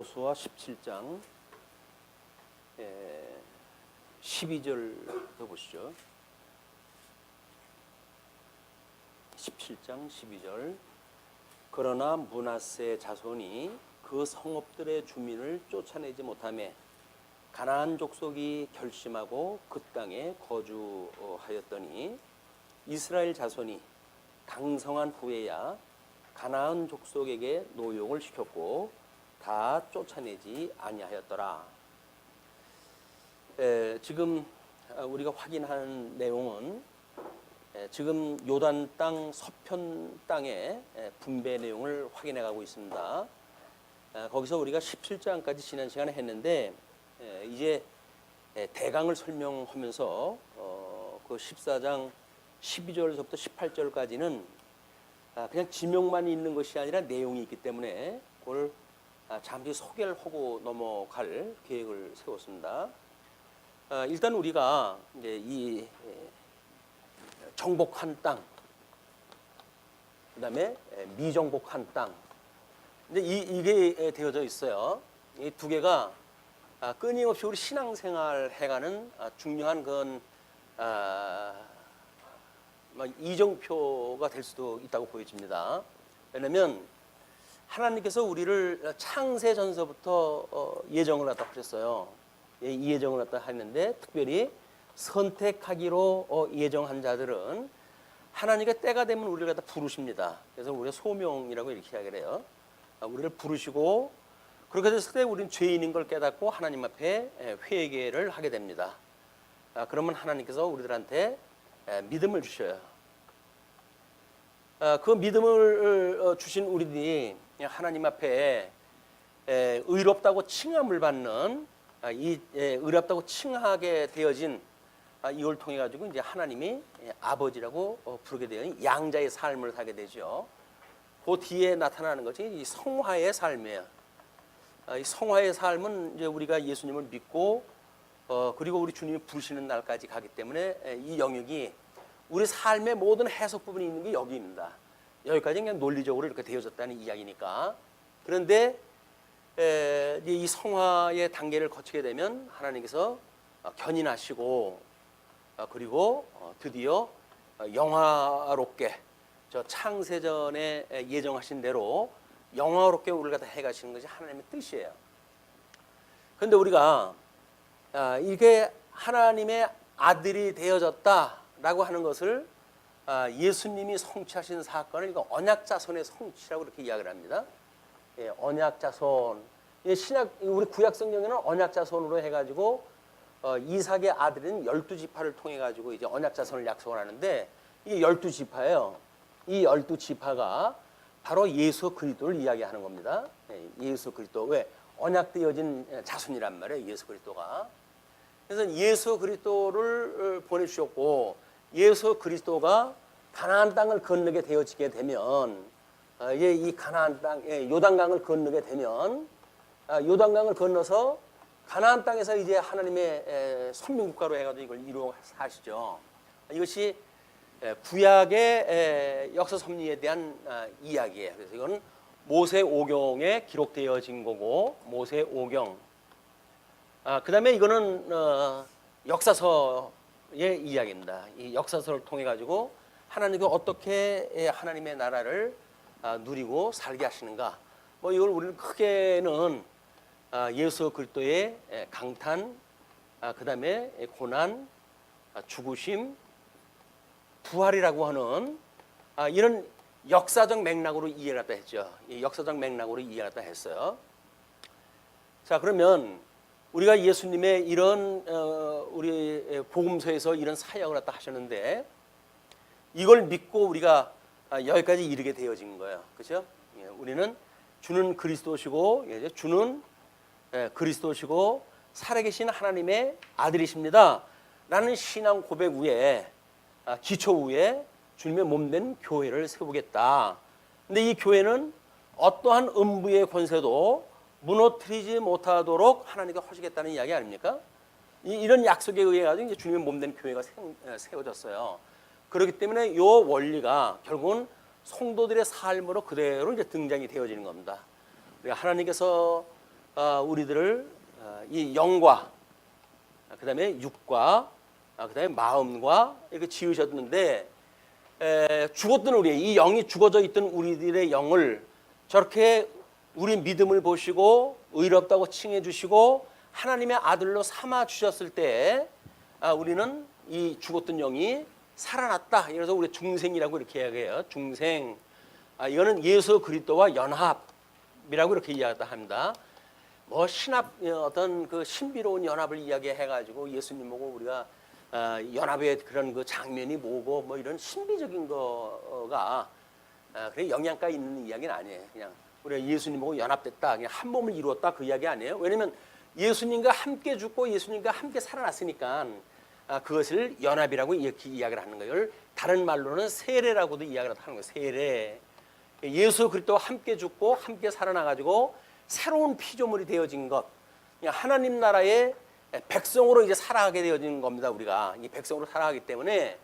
여호수아 17장 12절부터 보시죠. 17장 12절. 그러나 므낫세 자손이 그 성읍들의 주민을 쫓아내지 못하며 가나안 족속이 결심하고 그 땅에 거주하였더니 이스라엘 자손이 강성한 후에야 가나안 족속에게 노역을 시켰고 다 쫓아내지 아니하였더라. 지금 우리가 확인한 내용은 지금 요단 땅 서편 땅의 분배 내용을 확인해 가고 있습니다. 거기서 우리가 17장까지 지난 시간에 했는데 이제 대강을 설명하면서 그 14장 12절부터 18절까지는 그냥 지명만 있는 것이 아니라 내용이 있기 때문에 그걸 잠시 소개를 하고 넘어갈 계획을 세웠습니다. 일단 우리가 이제 이 정복한 땅, 그다음에 미정복한 땅, 이제 이게 되어져 있어요. 이 두 개가 끊임없이 우리 신앙생활 해가는 중요한 건 이정표가 될 수도 있다고 보여집니다. 왜냐하면 하나님께서 우리를 창세전서부터 예정을 갖다 하셨어요. 이 예정을 갖다 했는데 특별히 선택하기로 예정한 자들은 하나님께 때가 되면 우리를 갖다 부르십니다. 그래서 우리가 소명이라고 이렇게 이야기를 해요. 우리를 부르시고 그렇게 됐을 때 우리는 죄인인 걸 깨닫고 하나님 앞에 회개를 하게 됩니다. 그러면 하나님께서 우리들한테 믿음을 주셔요. 그 믿음을 주신 우리들이 하나님 앞에 의롭다고 칭함을 받는 이 의롭다고 칭하게 되어진 이걸 통해 가지고 이제 하나님이 아버지라고 부르게 되는 양자의 삶을 사게 되죠. 그 뒤에 나타나는 것이 이 성화의 삶이에요. 이 성화의 삶은 이제 우리가 예수님을 믿고 그리고 우리 주님이 부르시는 날까지 가기 때문에 이 영역이 우리 삶의 모든 해석 부분이 있는 게 여기입니다. 여기까지 그냥 논리적으로 이렇게 되어졌다는 이야기니까. 그런데 이 성화의 단계를 거치게 되면 하나님께서 견인하시고 그리고 드디어 영화롭게 저 창세전에 예정하신 대로 영화롭게 우리를 갖다 해가시는 것이 하나님의 뜻이에요. 그런데 우리가 이게 하나님의 아들이 되어졌다라고 하는 것을 예수님이 성취하신 사건을 이거 언약자손의 성취라고 이렇게 이야기를 합니다. 언약자손. 신약 우리 구약 성경에는 언약자손으로 해가지고 이삭의 아들인 12지파를 통해 가지고 이제 언약자손을 약속을 하는데 이게 12지파예요. 이 12지파가 바로 예수 그리스도를 이야기하는 겁니다. 예수 그리스도. 왜? 언약되어진 자손이란 말이에요. 예수 그리스도가. 그래서 예수 그리스도를 보내주셨고 예수 그리스도가 가나안 땅을 건너게 되어지게 되면 이 가나안 땅, 요단강을 건너게 되면 요단강을 건너서 가나안 땅에서 이제 하나님의 선민국가로 해가지고 이걸 이루어 사시죠. 이것이 구약의 역사 섭리에 대한 이야기예요. 그래서 이건 모세오경에 기록되어진 거고 모세오경. 그다음에 이거는 역사서의 이야기입니다. 이 역사서를 통해 가지고 하나님이 어떻게 하나님의 나라를 누리고 살게 하시는가. 뭐 이걸 우리는 크게는 예수 그리스도의 강탄, 그다음에 고난, 죽으심, 부활이라고 하는 이런 역사적 맥락으로 이해를 갖다 했죠. 이 역사적 맥락으로 이해를 갖다 했어요. 자, 그러면 우리가 예수님의 이런 우리 복음서에서 이런 사역을 갖다 하셨는데 이걸 믿고 우리가 여기까지 이르게 되어진 거예요. 그렇죠? 우리는 주는 그리스도시고 주는 그리스도시고 살아계신 하나님의 아들이십니다. 라는 신앙 고백 위에 기초 위에 주님의 몸된 교회를 세우겠다. 근데 이 교회는 어떠한 음부의 권세도 무너뜨리지 못하도록 하나님께 하시겠다는 이야기 아닙니까? 이런 약속에 의해 가지고 이제 주님의 몸된 교회가 세워졌어요. 그렇기 때문에 이 원리가 결국은 성도들의 삶으로 그대로 이제 등장이 되어지는 겁니다. 하나님께서 우리들을 이 영과 그다음에 육과 그다음에 마음과 이렇게 지으셨는데 죽었던 이 영이 죽어져 있던 우리들의 영을 저렇게 우리 믿음을 보시고 의롭다고 칭해 주시고 하나님의 아들로 삼아 주셨을 때 우리는 이 죽었던 영이 살아났다. 그래서 우리 중생이라고 이렇게 이야기해요. 중생. 이거는 예수 그리스도와 연합이라고 이렇게 이야기합니다. 뭐 신합 어떤 그 신비로운 연합을 이야기해가지고 예수님 보고 우리가 연합의 그런 그 장면이 뭐고 뭐 이런 신비적인 거가 그래 영양가 있는 이야기는 아니에요. 그냥 우리가 예수님 보고 연합됐다, 그냥 한 몸을 이루었다 그 이야기 아니에요. 왜냐하면 예수님과 함께 죽고 예수님과 함께 살아났으니까 그것을 연합이라고 이렇게 이야기를 하는 거예요. 다른 말로는 세례라고도 이야기를 하는 거예요. 세례. 예수 그리스도와 함께 죽고 함께 살아나가지고 새로운 피조물이 되어진 것, 하나님 나라의 백성으로 이제 살아가게 되어진 겁니다. 우리가 이 백성으로 살아가기 때문에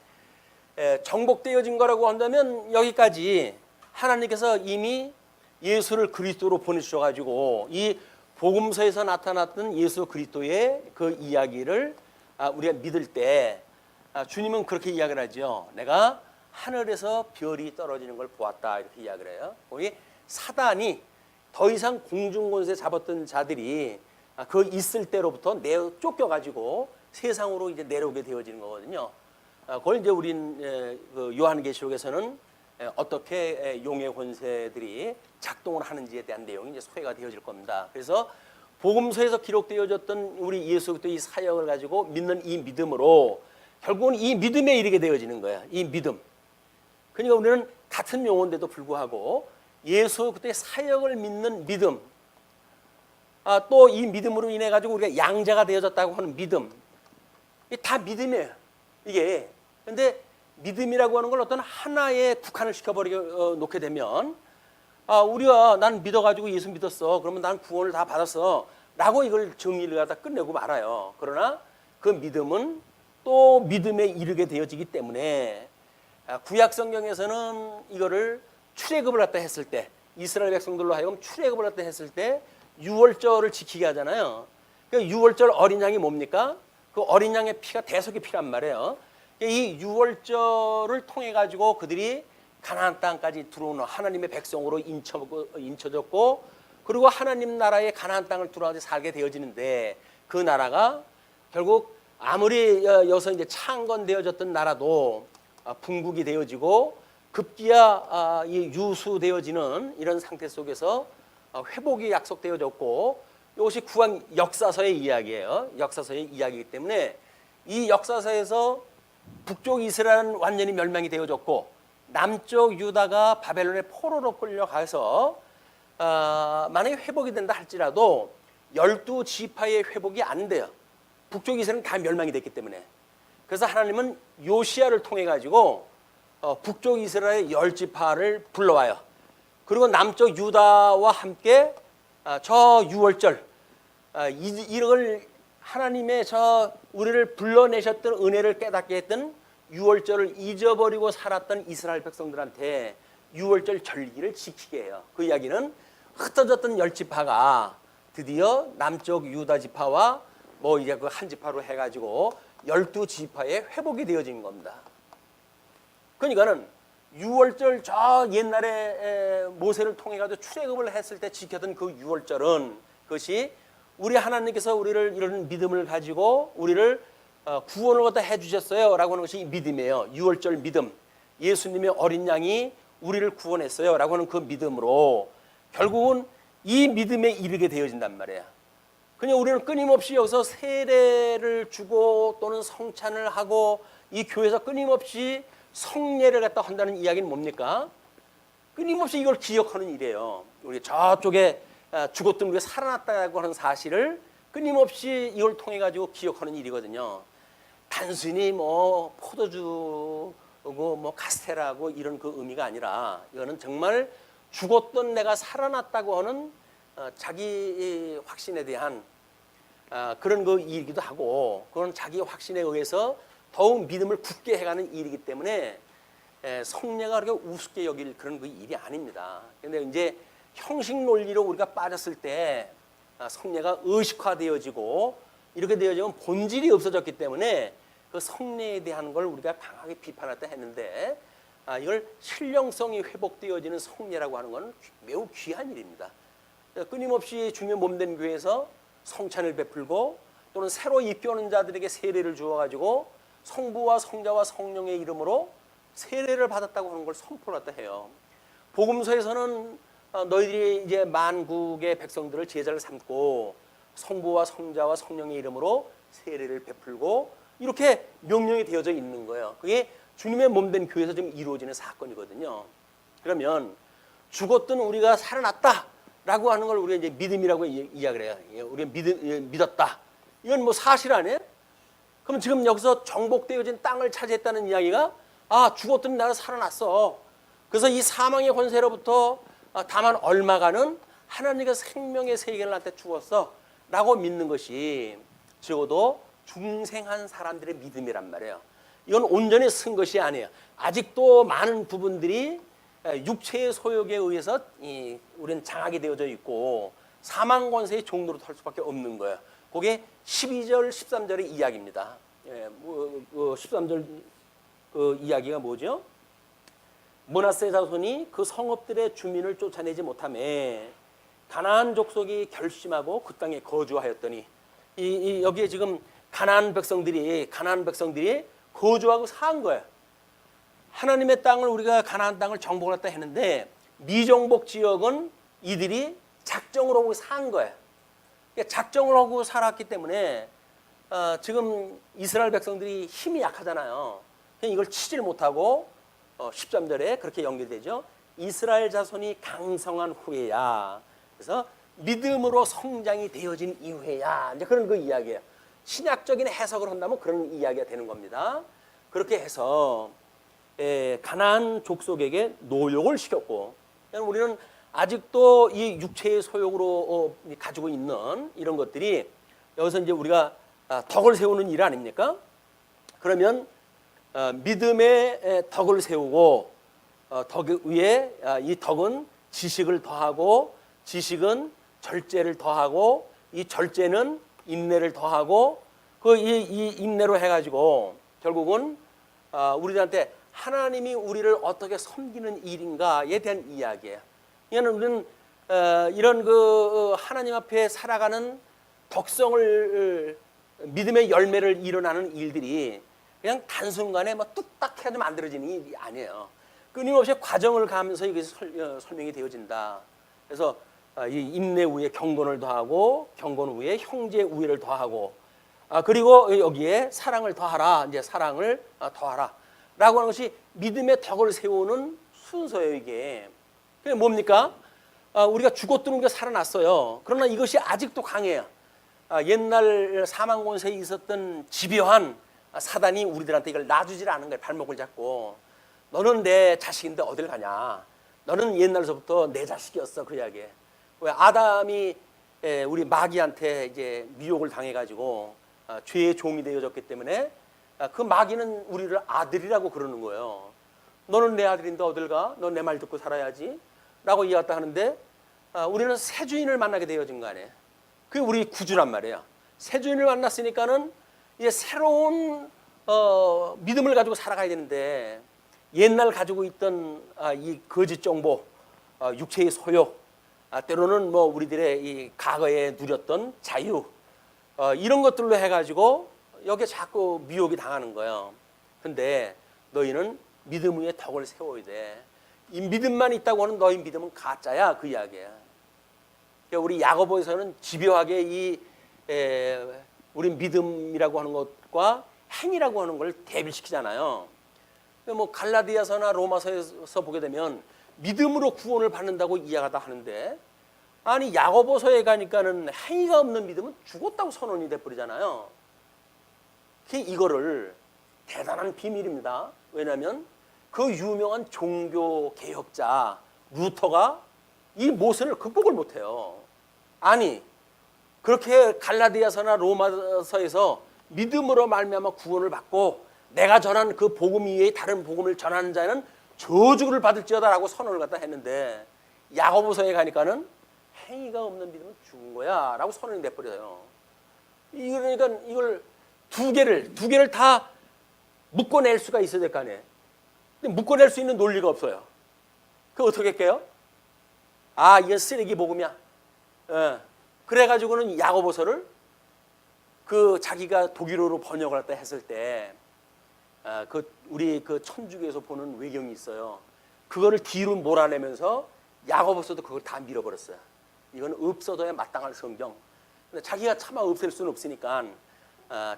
정복되어진 거라고 한다면 여기까지 하나님께서 이미 예수를 그리스도로 보내주셔가지고 이 복음서에서 나타났던 예수 그리스도의 그 이야기를 우리가 믿을 때 주님은 그렇게 이야기를 하죠. 내가 하늘에서 별이 떨어지는 걸 보았다 이렇게 이야기를 해요. 우리 사단이 더 이상 공중권세 잡았던 자들이 그 있을 때로부터 쫓겨가지고 세상으로 이제 내려오게 되어지는 거거든요. 그걸 이제 우린 그 요한계시록에서는 어떻게 용의 권세들이 작동을 하는지에 대한 내용이 이제 소개가 되어질 겁니다. 그래서 복음서에서 기록되어졌던 우리 예수 그리스도의 이 사역을 가지고 믿는 이 믿음으로 결국은 이 믿음에 이르게 되어지는 거야. 이 믿음. 그러니까 우리는 같은 용어인데도 불구하고 예수 그리스도의 사역을 믿는 믿음, 또 이 믿음으로 인해 가지고 우리가 양자가 되어졌다고 하는 믿음, 이게 다 믿음이에요. 이게 근데 믿음이라고 하는 걸 어떤 하나에 국한을 시켜버리게 놓게 되면 우리가 난 믿어가지고 예수 믿었어. 그러면 난 구원을 다 받았어. 라고 이걸 정의를 갖다 끝내고 말아요. 그러나 그 믿음은 또 믿음에 이르게 되어지기 때문에 구약 성경에서는 이거를 출애굽을 갖다 했을 때 이스라엘 백성들로 하여금 출애굽을 갖다 했을 때 유월절을 지키게 하잖아요. 그 유월절 어린 양이 뭡니까? 그 어린 양의 피가 대속의 피란 말이에요. 이 유월절을 통해 가지고 그들이 가나안 땅까지 들어오는 하나님의 백성으로 인쳐졌고 그리고 하나님 나라의 가나안 땅을 들어와서 살게 되어지는데 그 나라가 결국 아무리 여기서 이제 창건되어졌던 나라도 분국이 되어지고 급기야 이 유수되어지는 이런 상태 속에서 회복이 약속되어졌고 이것이 구약 역사서의 이야기예요. 역사서의 이야기이기 때문에 이 역사서에서 북쪽 이스라엘은 완전히 멸망이 되어졌고 남쪽 유다가 바벨론의 포로로 끌려가서 만약에 회복이 된다 할지라도 12지파의 회복이 안 돼요. 북쪽 이스라엘은 다 멸망이 됐기 때문에. 그래서 하나님은 요시야를 통해 가지고 북쪽 이스라엘의 10지파를 불러와요. 그리고 남쪽 유다와 함께 저 유월절 이걸 하나님의 저 우리를 불러내셨던 은혜를 깨닫게 했던 유월절을 잊어버리고 살았던 이스라엘 백성들한테 유월절 절기를 지키게 해요. 그 이야기는 흩어졌던 10지파가 드디어 남쪽 유다 지파와 뭐 이제 그 한 지파로 해가지고 12지파의 회복이 되어진 겁니다. 그러니까는 유월절 저 옛날에 모세를 통해 가지고 출애굽을 했을 때 지켰던 그 유월절은 그것이 우리 하나님께서 우리를 이런 믿음을 가지고 우리를 구원을 갖다 해주셨어요 라고 하는 것이 믿음이에요. 유월절 믿음, 예수님의 어린 양이 우리를 구원했어요 라고 하는 그 믿음으로 결국은 이 믿음에 이르게 되어진단 말이에요. 그냥 우리는 끊임없이 여기서 세례를 주고 또는 성찬을 하고 이 교회에서 끊임없이 성례를 갖다 한다는 이야기는 뭡니까? 끊임없이 이걸 기억하는 일이에요. 우리 저쪽에 죽었던 우리가 살아났다고 하는 사실을 끊임없이 이걸 통해 가지고 기억하는 일이거든요. 단순히 뭐 포도주고 뭐 카스테라고 이런 그 의미가 아니라 이거는 정말 죽었던 내가 살아났다고 하는 자기 확신에 대한 그런 그 일이기도 하고 그건 자기 확신에 의해서 더욱 믿음을 굳게 해가는 일이기 때문에 성례가 그렇게 우습게 여길 그런 그 일이 아닙니다. 그런데 이제 형식 논리로 우리가 빠졌을 때 성례가 의식화되어지고 이렇게 되어지면 본질이 없어졌기 때문에 그 성례에 대한 걸 우리가 강하게 비판했다 했는데 이걸 신령성이 회복되어지는 성례라고 하는 건 매우 귀한 일입니다. 끊임없이 주님의 몸된 교회에서 성찬을 베풀고 또는 새로 입교하는 자들에게 세례를 주어가지고 성부와 성자와 성령의 이름으로 세례를 받았다고 하는 걸 선포했다 해요. 복음서에서는 너희들이 이제 만국의 백성들을 제자를 삼고 성부와 성자와 성령의 이름으로 세례를 베풀고 이렇게 명령이 되어져 있는 거예요. 그게 주님의 몸된 교회에서 좀 이루어지는 사건이거든요. 그러면 죽었던 우리가 살아났다라고 하는 걸 우리가 이제 믿음이라고 이야기를 해요. 우리가 믿었다. 이건 뭐 사실 아니에요? 그럼 지금 여기서 정복되어진 땅을 차지했다는 이야기가 죽었던 나라 살아났어. 그래서 이 사망의 권세로부터 다만 얼마간은 하나님의 생명의 세계를 나한테 주었어 라고 믿는 것이 적어도 중생한 사람들의 믿음이란 말이에요. 이건 온전히 쓴 것이 아니에요. 아직도 많은 부분들이 육체의 소욕에 의해서 우리는 장악이 되어져 있고 사망 권세의 종로로 설 수밖에 없는 거예요. 그게 12절, 13절의 이야기입니다. 13절 그 이야기가 뭐죠? 므낫세 자손이 그 성읍들의 주민을 쫓아내지 못하매 가나안 족속이 결심하고 그 땅에 거주하였더니 여기에 지금 가나안 백성들이 거주하고 산 거예요. 하나님의 땅을 우리가 가나안 땅을 정복했다 했는데 미정복 지역은 이들이 작정을 하고 산 거예요. 작정을 하고 살았기 때문에 지금 이스라엘 백성들이 힘이 약하잖아요. 이걸 치질 못하고 13절에 그렇게 연결되죠. 이스라엘 자손이 강성한 후에야. 그래서 믿음으로 성장이 되어진 이후에야. 이제 그런 그 이야기예요. 신약적인 해석을 한다면 그런 이야기가 되는 겁니다. 그렇게 해서 가나안 족속에게 노역을 시켰고, 우리는 아직도 이 육체의 소욕으로 가지고 있는 이런 것들이 여기서 이제 우리가 덕을 세우는 일 아닙니까? 그러면 믿음의 덕을 세우고 덕 위에 이 덕은 지식을 더하고 지식은 절제를 더하고 이 절제는 인내를 더하고 이 인내로 해가지고 결국은 우리들한테 하나님이 우리를 어떻게 섬기는 일인가에 대한 이야기예요. 이거는 우리는 이런 그 하나님 앞에 살아가는 덕성을 믿음의 열매를 일어나는 일들이 그냥 단순간에 뭐 뚝딱 해도 만들어지는 일이 아니에요. 끊임없이 과정을 가면서 이게 설명이 되어진다. 그래서 이 인내 위에 경건을 더하고 경건 위에 형제 우애를 더하고 그리고 여기에 사랑을 더하라. 이제 사랑을 더하라라고 하는 것이 믿음의 덕을 세우는 순서예요. 이게 그게 뭡니까? 우리가 죽었던 우리가 살아났어요. 그러나 이것이 아직도 강해요. 옛날 사망 권세에 있었던 집요한 사단이 우리들한테 이걸 놔주질 않은 거예요. 발목을 잡고 너는 내 자식인데 어딜 가냐? 너는 옛날서부터 내 자식이었어. 그 이야기에 왜 아담이 우리 마귀한테 이제 미혹을 당해가지고 죄의 종이 되어졌기 때문에 그 마귀는 우리를 아들이라고 그러는 거예요. 너는 내 아들인데 어딜 가? 너 내 말 듣고 살아야지. 라고 이야기했다 하는데 우리는 새 주인을 만나게 되어진 거 아니에요. 그게 우리 구주란 말이에요. 새 주인을 만났으니까는 이제 새로운 믿음을 가지고 살아가야 되는데 옛날 가지고 있던 이 거짓 정보, 육체의 소욕, 때로는 뭐 우리들의 이 과거에 누렸던 자유 이런 것들로 해가지고 여기에 자꾸 미혹이 당하는 거예요. 근데 너희는 믿음 위에 덕을 세워야 돼. 이 믿음만 있다고 하는 너희 믿음은 가짜야. 그 이야기야. 그러니까 우리 야고보에서는 집요하게 우리 믿음이라고 하는 것과 행위라고 하는 걸 대비시키잖아요. 뭐 갈라디아서나 로마서에서 보게 되면 믿음으로 구원을 받는다고 이야기하다 하는데 아니 야고보서에 가니까는 행위가 없는 믿음은 죽었다고 선언이 돼버리잖아요. 이거를 대단한 비밀입니다. 왜냐하면 그 유명한 종교 개혁자 루터가 이 모순을 극복을 못해요. 아니 그렇게 갈라디아서나 로마서에서 믿음으로 말미암아 구원을 받고 내가 전한 그 복음 이외에 다른 복음을 전하는 자는 저주를 받을지어다라고 선언을 갖다 했는데 야고보서에 가니까는 행위가 없는 믿음은 죽은 거야 라고 선언이 돼버려요. 그러니까 이걸 두 개를 다 묶어낼 수가 있어야 될 거 아니에요. 근데 묶어낼 수 있는 논리가 없어요. 그거 어떻게 할게요? 아, 이건 쓰레기 복음이야. 그래가지고는 야고보서를 그 자기가 독일어로 번역을 했다 했을 때, 우리 그 천주교에서 보는 외경이 있어요. 그거를 뒤로 몰아내면서 야고보서도 그걸 다 밀어버렸어요. 이건 없어져야 마땅할 성경. 근데 자기가 차마 없앨 수는 없으니까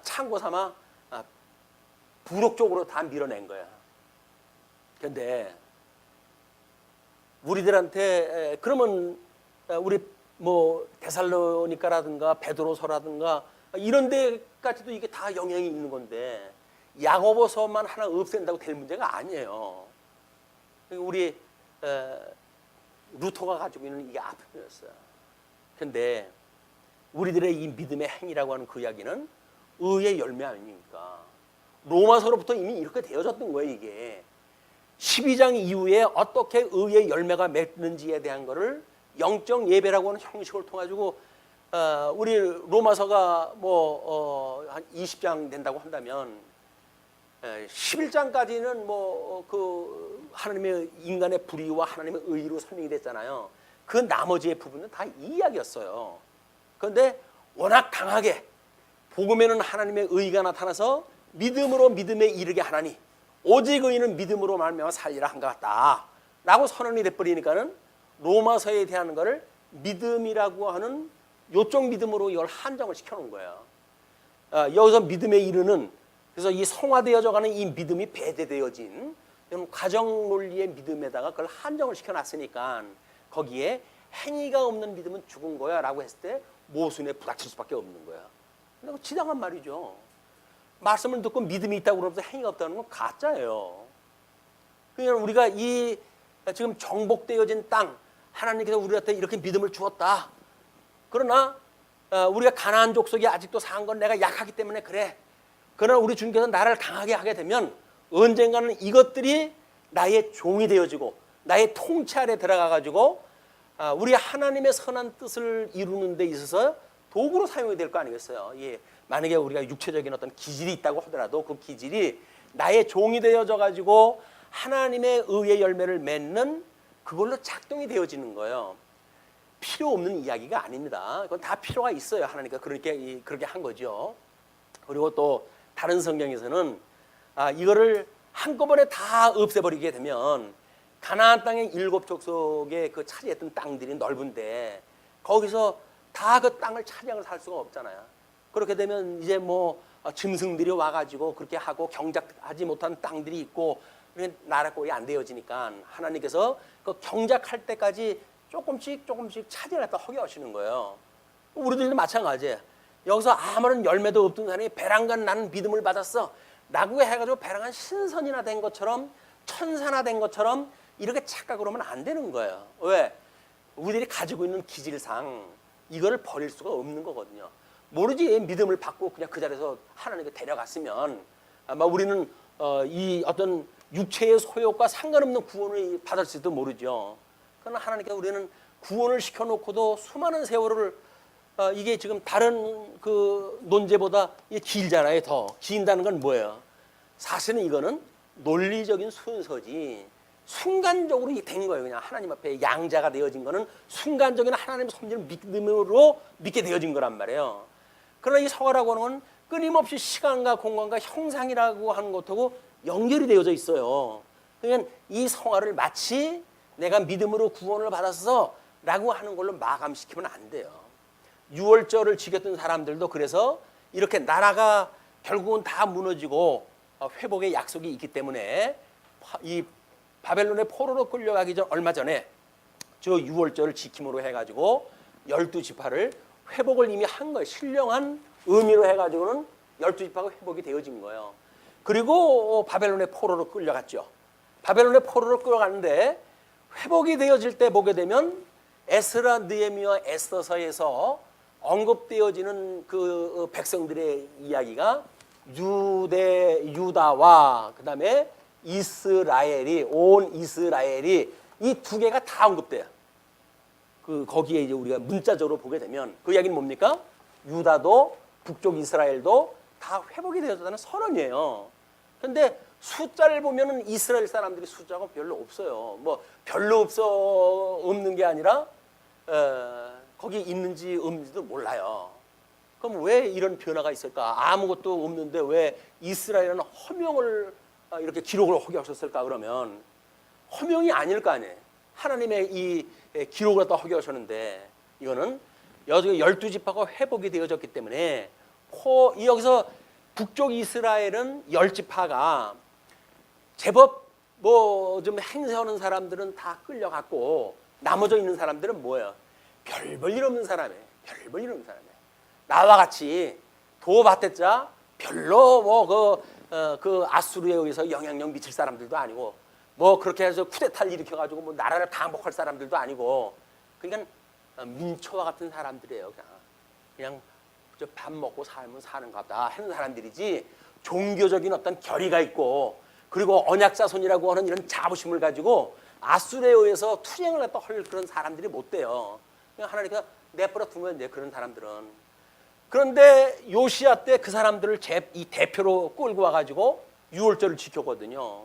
참고 삼아 부록적으로 다 밀어낸 거야. 근데 우리들한테 그러면 우리 뭐 데살로니가라든가 베드로서라든가 이런 데까지도 이게 다 영향이 있는 건데 야고보서만 하나 없앤다고 될 문제가 아니에요. 우리 루터가 가지고 있는 이게 아픔이었어요. 근데 우리들의 이 믿음의 행위라고 하는 그 이야기는 의의 열매 아닙니까? 로마서로부터 이미 이렇게 되어졌던 거예요. 이게 12장 이후에 어떻게 의의 열매가 맺는지에 대한 거를 영적 예배라고 하는 형식을 통해 가지고 우리 로마서가 한 20장 된다고 한다면 11장까지는 그 하나님의 인간의 불의와 하나님의 의로 설명이 됐잖아요. 그 나머지의 부분은 다 이 이야기였어요. 그런데 워낙 강하게 복음에는 하나님의 의가 나타나서 믿음으로 믿음에 이르게 하나니 오직 의인은 믿음으로 말미암아 살리라 한 것 같다 라고 선언이 돼버리니까는 로마서에 대한 거를 믿음이라고 하는 요쪽 믿음으로 이걸 한정을 시켜놓은 거예요. 여기서 믿음에 이르는, 그래서 이 성화되어져가는 이 믿음이 배제되어진 이런 가정 논리의 믿음에다가 그걸 한정을 시켜놨으니까 거기에 행위가 없는 믿음은 죽은 거야 라고 했을 때 모순에 부닥칠 수밖에 없는 거야. 근데 그거 지당한 말이죠. 말씀을 듣고 믿음이 있다고 그러면서 행위가 없다는 건 가짜예요. 그러니까 우리가 이 지금 정복되어진 땅, 하나님께서 우리한테 이렇게 믿음을 주었다. 그러나 우리가 가나안 족속이 아직도 산 건 내가 약하기 때문에 그래. 그러나 우리 주님께서 나를 강하게 하게 되면 언젠가는 이것들이 나의 종이 되어지고 나의 통치 아래 들어가가지고 우리 하나님의 선한 뜻을 이루는 데 있어서 도구로 사용이 될 거 아니겠어요. 예. 만약에 우리가 육체적인 어떤 기질이 있다고 하더라도 그 기질이 나의 종이 되어져 가지고 하나님의 의의 열매를 맺는 그걸로 작동이 되어지는 거예요. 필요 없는 이야기가 아닙니다. 그건 다 필요가 있어요. 하나님께서 그렇게 한 거죠. 그리고 또 다른 성경에서는 이거를 한꺼번에 다 없애버리게 되면 가나안 땅의 7 족속의 그 차지했던 땅들이 넓은데 거기서 다 그 땅을 차지하고 살 수가 없잖아요. 그렇게 되면 이제 짐승들이 와가지고 그렇게 하고 경작하지 못한 땅들이 있고 나라 꼴이 안 되어지니까 하나님께서 그 경작할 때까지 조금씩 차지하겠다 허기하시는 거예요. 우리들도 마찬가지예요. 여기서 아무런 열매도 없던 사람이 배랑간 나는 믿음을 받았어 라고 해가지고 배랑간 신선이나 된 것처럼 천사나 된 것처럼 이렇게 착각을 하면 안 되는 거예요. 왜? 우리들이 가지고 있는 기질상 이거를 버릴 수가 없는 거거든요. 모르지 믿음을 받고 그냥 그 자리에서 하나님께 데려갔으면 아마 우리는 이 어떤 육체의 소욕과 상관없는 구원을 받을지도 모르죠. 그러나 하나님께서 우리는 구원을 시켜놓고도 수많은 세월을 이게 지금 다른 그 논제보다 이게 길잖아요. 더 긴다는 건 뭐예요? 사실은 이거는 논리적인 순서지 순간적으로 된 거예요. 그냥 하나님 앞에 양자가 되어진 거는 순간적인 하나님의 섭리를 믿음으로 믿게 되어진 거란 말이에요. 그러나 이 성화라고 하는 건 끊임없이 시간과 공간과 형상이라고 하는 것하고 연결이 되어져 있어요. 그러니까 이 성화를 마치 내가 믿음으로 구원을 받았어 라고 하는 걸로 마감시키면 안 돼요. 유월절을 지켰던 사람들도 그래서 이렇게 나라가 결국은 다 무너지고 회복의 약속이 있기 때문에 이 바벨론의 포로로 끌려가기 전 얼마 전에 저 유월절을 지킴으로 해가지고 12지파를 회복을 이미 한 거예요. 신령한 의미로 해가지고는 12지파가 회복이 되어진 거예요. 그리고 바벨론의 포로로 끌려갔죠. 바벨론의 포로로 끌려갔는데 회복이 되어질 때 보게 되면 에스라, 느헤미야, 에스더서에서 언급되어지는 그 백성들의 이야기가 유다와 그 다음에 이스라엘이 온 이스라엘이 이 두 개가 다 언급돼요. 거기에 이제 우리가 문자적으로 보게 되면 그 이야기는 뭡니까? 유다도 북쪽 이스라엘도 다 회복이 되었다는 선언이에요. 그런데 숫자를 보면은 이스라엘 사람들이 숫자가 별로 없어요. 뭐 별로 없는 게 아니라 거기 있는지 없는지도 몰라요. 그럼 왜 이런 변화가 있을까? 아무것도 없는데 왜 이스라엘은 허명을 이렇게 기록을 허기하셨을까? 그러면 허명이 아닐 거 아니에요. 하나님의 이 기록을 갖다 허기하셨는데 이거는 12지파가 회복이 되어졌기 때문에 여기서 북쪽 이스라엘은 10지파가 제법 뭐 좀 행세하는 사람들은 다 끌려갔고 나머지 있는 사람들은 뭐예요? 별 볼 일 없는 사람이에요. 별 볼 일 없는 사람이에요. 나와 같이 도받댔자 별로 뭐 그 아수르에 의해서 영향력 미칠 사람들도 아니고 뭐 그렇게 해서 쿠데타를 일으켜가지고 뭐 나라를 당복할 사람들도 아니고 그러니까 민초와 같은 사람들이에요. 그냥 밥 먹고 살면 사는가 보다 하는 사람들이지 종교적인 어떤 결의가 있고 그리고 언약자손이라고 하는 이런 자부심을 가지고 아수르에 의해서 투쟁을 갖다 할 그런 사람들이 못 돼요. 그냥 하나님께서 내버려 두면 이제 그런 사람들은. 그런데 요시야 때 그 사람들을 이 대표로 끌고 와가지고 유월절을 지켰거든요.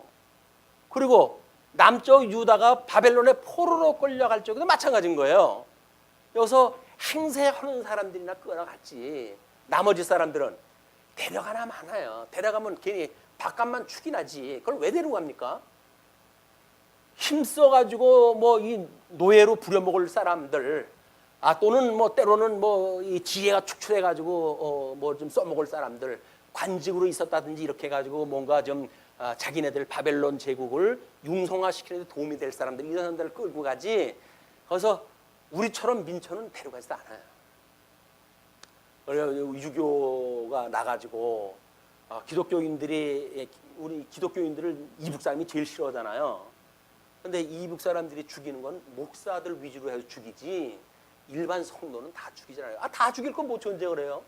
그리고 남쪽 유다가 바벨론의 포로로 끌려갈 적에도 마찬가지인 거예요. 여기서 행세하는 사람들이나 끌어갔지 나머지 사람들은 데려가나 마나요. 데려가면 괜히 밥값만 축이 나지. 그걸 왜 데려갑니까? 힘써가지고 뭐 이 노예로 부려먹을 사람들, 또는 뭐 때로는 뭐 이 지혜가 축출해가지고 뭐 좀 써먹을 사람들, 관직으로 있었다든지 이렇게 해가지고 뭔가 좀 자기네들 바벨론 제국을 융성화시키는 데 도움이 될 사람들, 이런 사람들을 끌고 가지. 거기서 우리처럼 민초는 데려가지도 않아요. 유교가 나가지고 우리 기독교인들을 이북 사람이 제일 싫어하잖아요. 근데 이북 사람들이 죽이는 건 목사들 위주로 해서 죽이지 일반 성도는 다 죽이잖아요. 다 죽일 건 뭐 전쟁을 해요?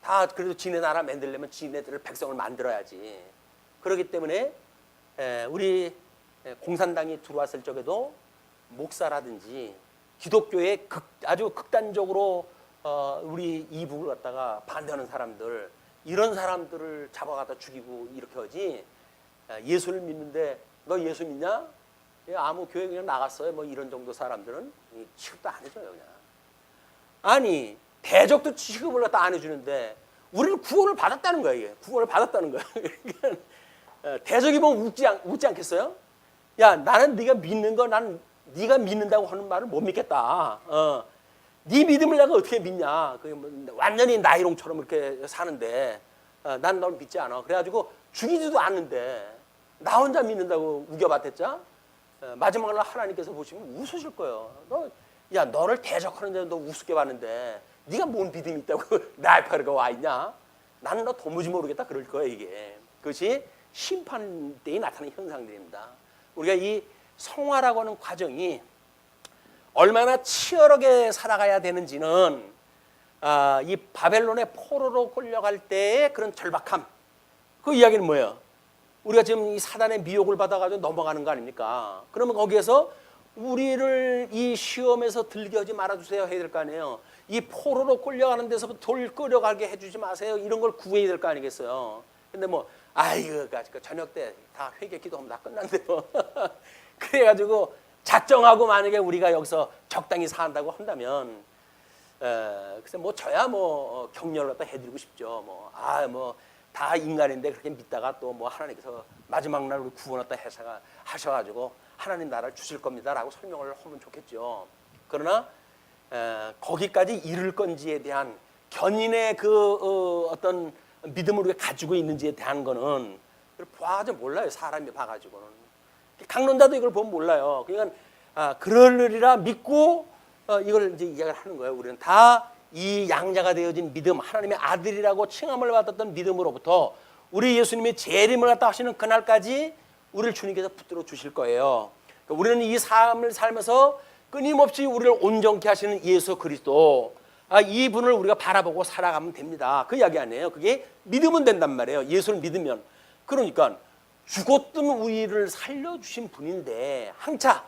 다 그래도 지네 나라 만들려면 지네들을 백성을 만들어야지. 그렇기 때문에 우리 공산당이 들어왔을 적에도 목사라든지 기독교에 아주 극단적으로 우리 이북을 갖다가 반대하는 사람들, 이런 사람들을 잡아가다 죽이고 이렇게 하지. 예수를 믿는데 너 예수 믿냐? 아무 교회 그냥 나갔어요. 뭐 이런 정도 사람들은 취급도 안 해줘요. 그냥. 아니 대적도 취급을 갖다 안 해주는데 우리는 구원을 받았다는 거야. 이게 구원을 받았다는 거야. 그러니까 대적이 보면 웃지 않겠어요? 야, 나는 네가 믿는 거, 난 네가 믿는다고 하는 말을 못 믿겠다. 네 믿음을 내가 어떻게 믿냐? 완전히 나이롱처럼 이렇게 사는데 난 널 믿지 않아. 그래가지고 죽이지도 않는데 나 혼자 믿는다고 우겨봤댔자? 마지막으로 하나님께서 보시면 웃으실 거예요. 너를 대적하는데 너 우습게 봤는데 네가 뭔 믿음이 있다고 나 앞에 와 있냐? 나는 너 도무지 모르겠다 그럴 거예요. 이게 그것이 심판 때에 나타나는 현상들입니다. 우리가 이 성화라고 하는 과정이 얼마나 치열하게 살아가야 되는지는 이 바벨론의 포로로 끌려갈 때의 그런 절박함, 그 이야기는 뭐예요? 우리가 지금 이 사단의 미혹을 받아가지고 넘어가는 거 아닙니까? 그러면 거기에서 우리를 이 시험에서 들게 하지 말아주세요 해야 될 거 아니에요. 이 포로로 끌려가는 데서부터 돌 끌려가게 해주지 마세요. 이런 걸 구해야 될 거 아니겠어요. 근데 뭐 저녁 때 다 회개 기도하면 다 끝난대요. 그래가지고 작정하고 만약에 우리가 여기서 적당히 산다고 한다면 글쎄 뭐 저야 뭐 격려를 갖다 해드리고 싶죠. 다 인간인데 그렇게 믿다가 또 뭐 하나님께서 마지막 날 우리 구원했다 하셔가지고 하나님 나라를 주실 겁니다라고 설명을 하면 좋겠죠. 그러나 거기까지 이를 건지에 대한 견인의 어떤 믿음을 우리가 가지고 있는지에 대한 거는 봐가지고 몰라요. 사람이 봐가지고는. 강론자도 이걸 보면 몰라요. 그러니까 그러려리라 믿고 이걸 이제 이야기를 하는 거예요. 우리는 다 이 양자가 되어진 믿음, 하나님의 아들이라고 칭함을 받았던 믿음으로부터 우리 예수님이 재림을 갖다 하시는 그날까지 우리를 주님께서 붙들어 주실 거예요. 그러니까 우리는 이 삶을 살면서 끊임없이 우리를 온전케 하시는 예수 그리스도, 이 분을 우리가 바라보고 살아가면 됩니다. 그 이야기 아니에요. 그게 믿으면 된단 말이에요. 예수를 믿으면. 그러니까 죽었던 우리를 살려주신 분인데 항차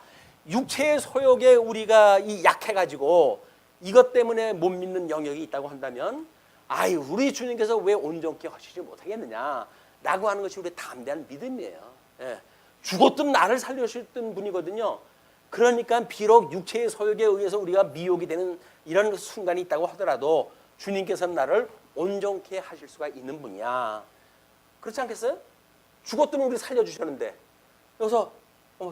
육체의 소욕에 우리가 이 약해가지고 이것 때문에 못 믿는 영역이 있다고 한다면, 아이 우리 주님께서 왜 온전케 하시지 못하겠느냐라고 하는 것이 우리의 담대한 믿음이에요. 예. 죽었던 나를 살려주셨던 분이거든요. 그러니까 비록 육체의 소욕에 의해서 우리가 미혹이 되는 이런 순간이 있다고 하더라도 주님께서는 나를 온전케 하실 수가 있는 분이야. 그렇지 않겠어요? 죽었던 우리 살려주셨는데 여기서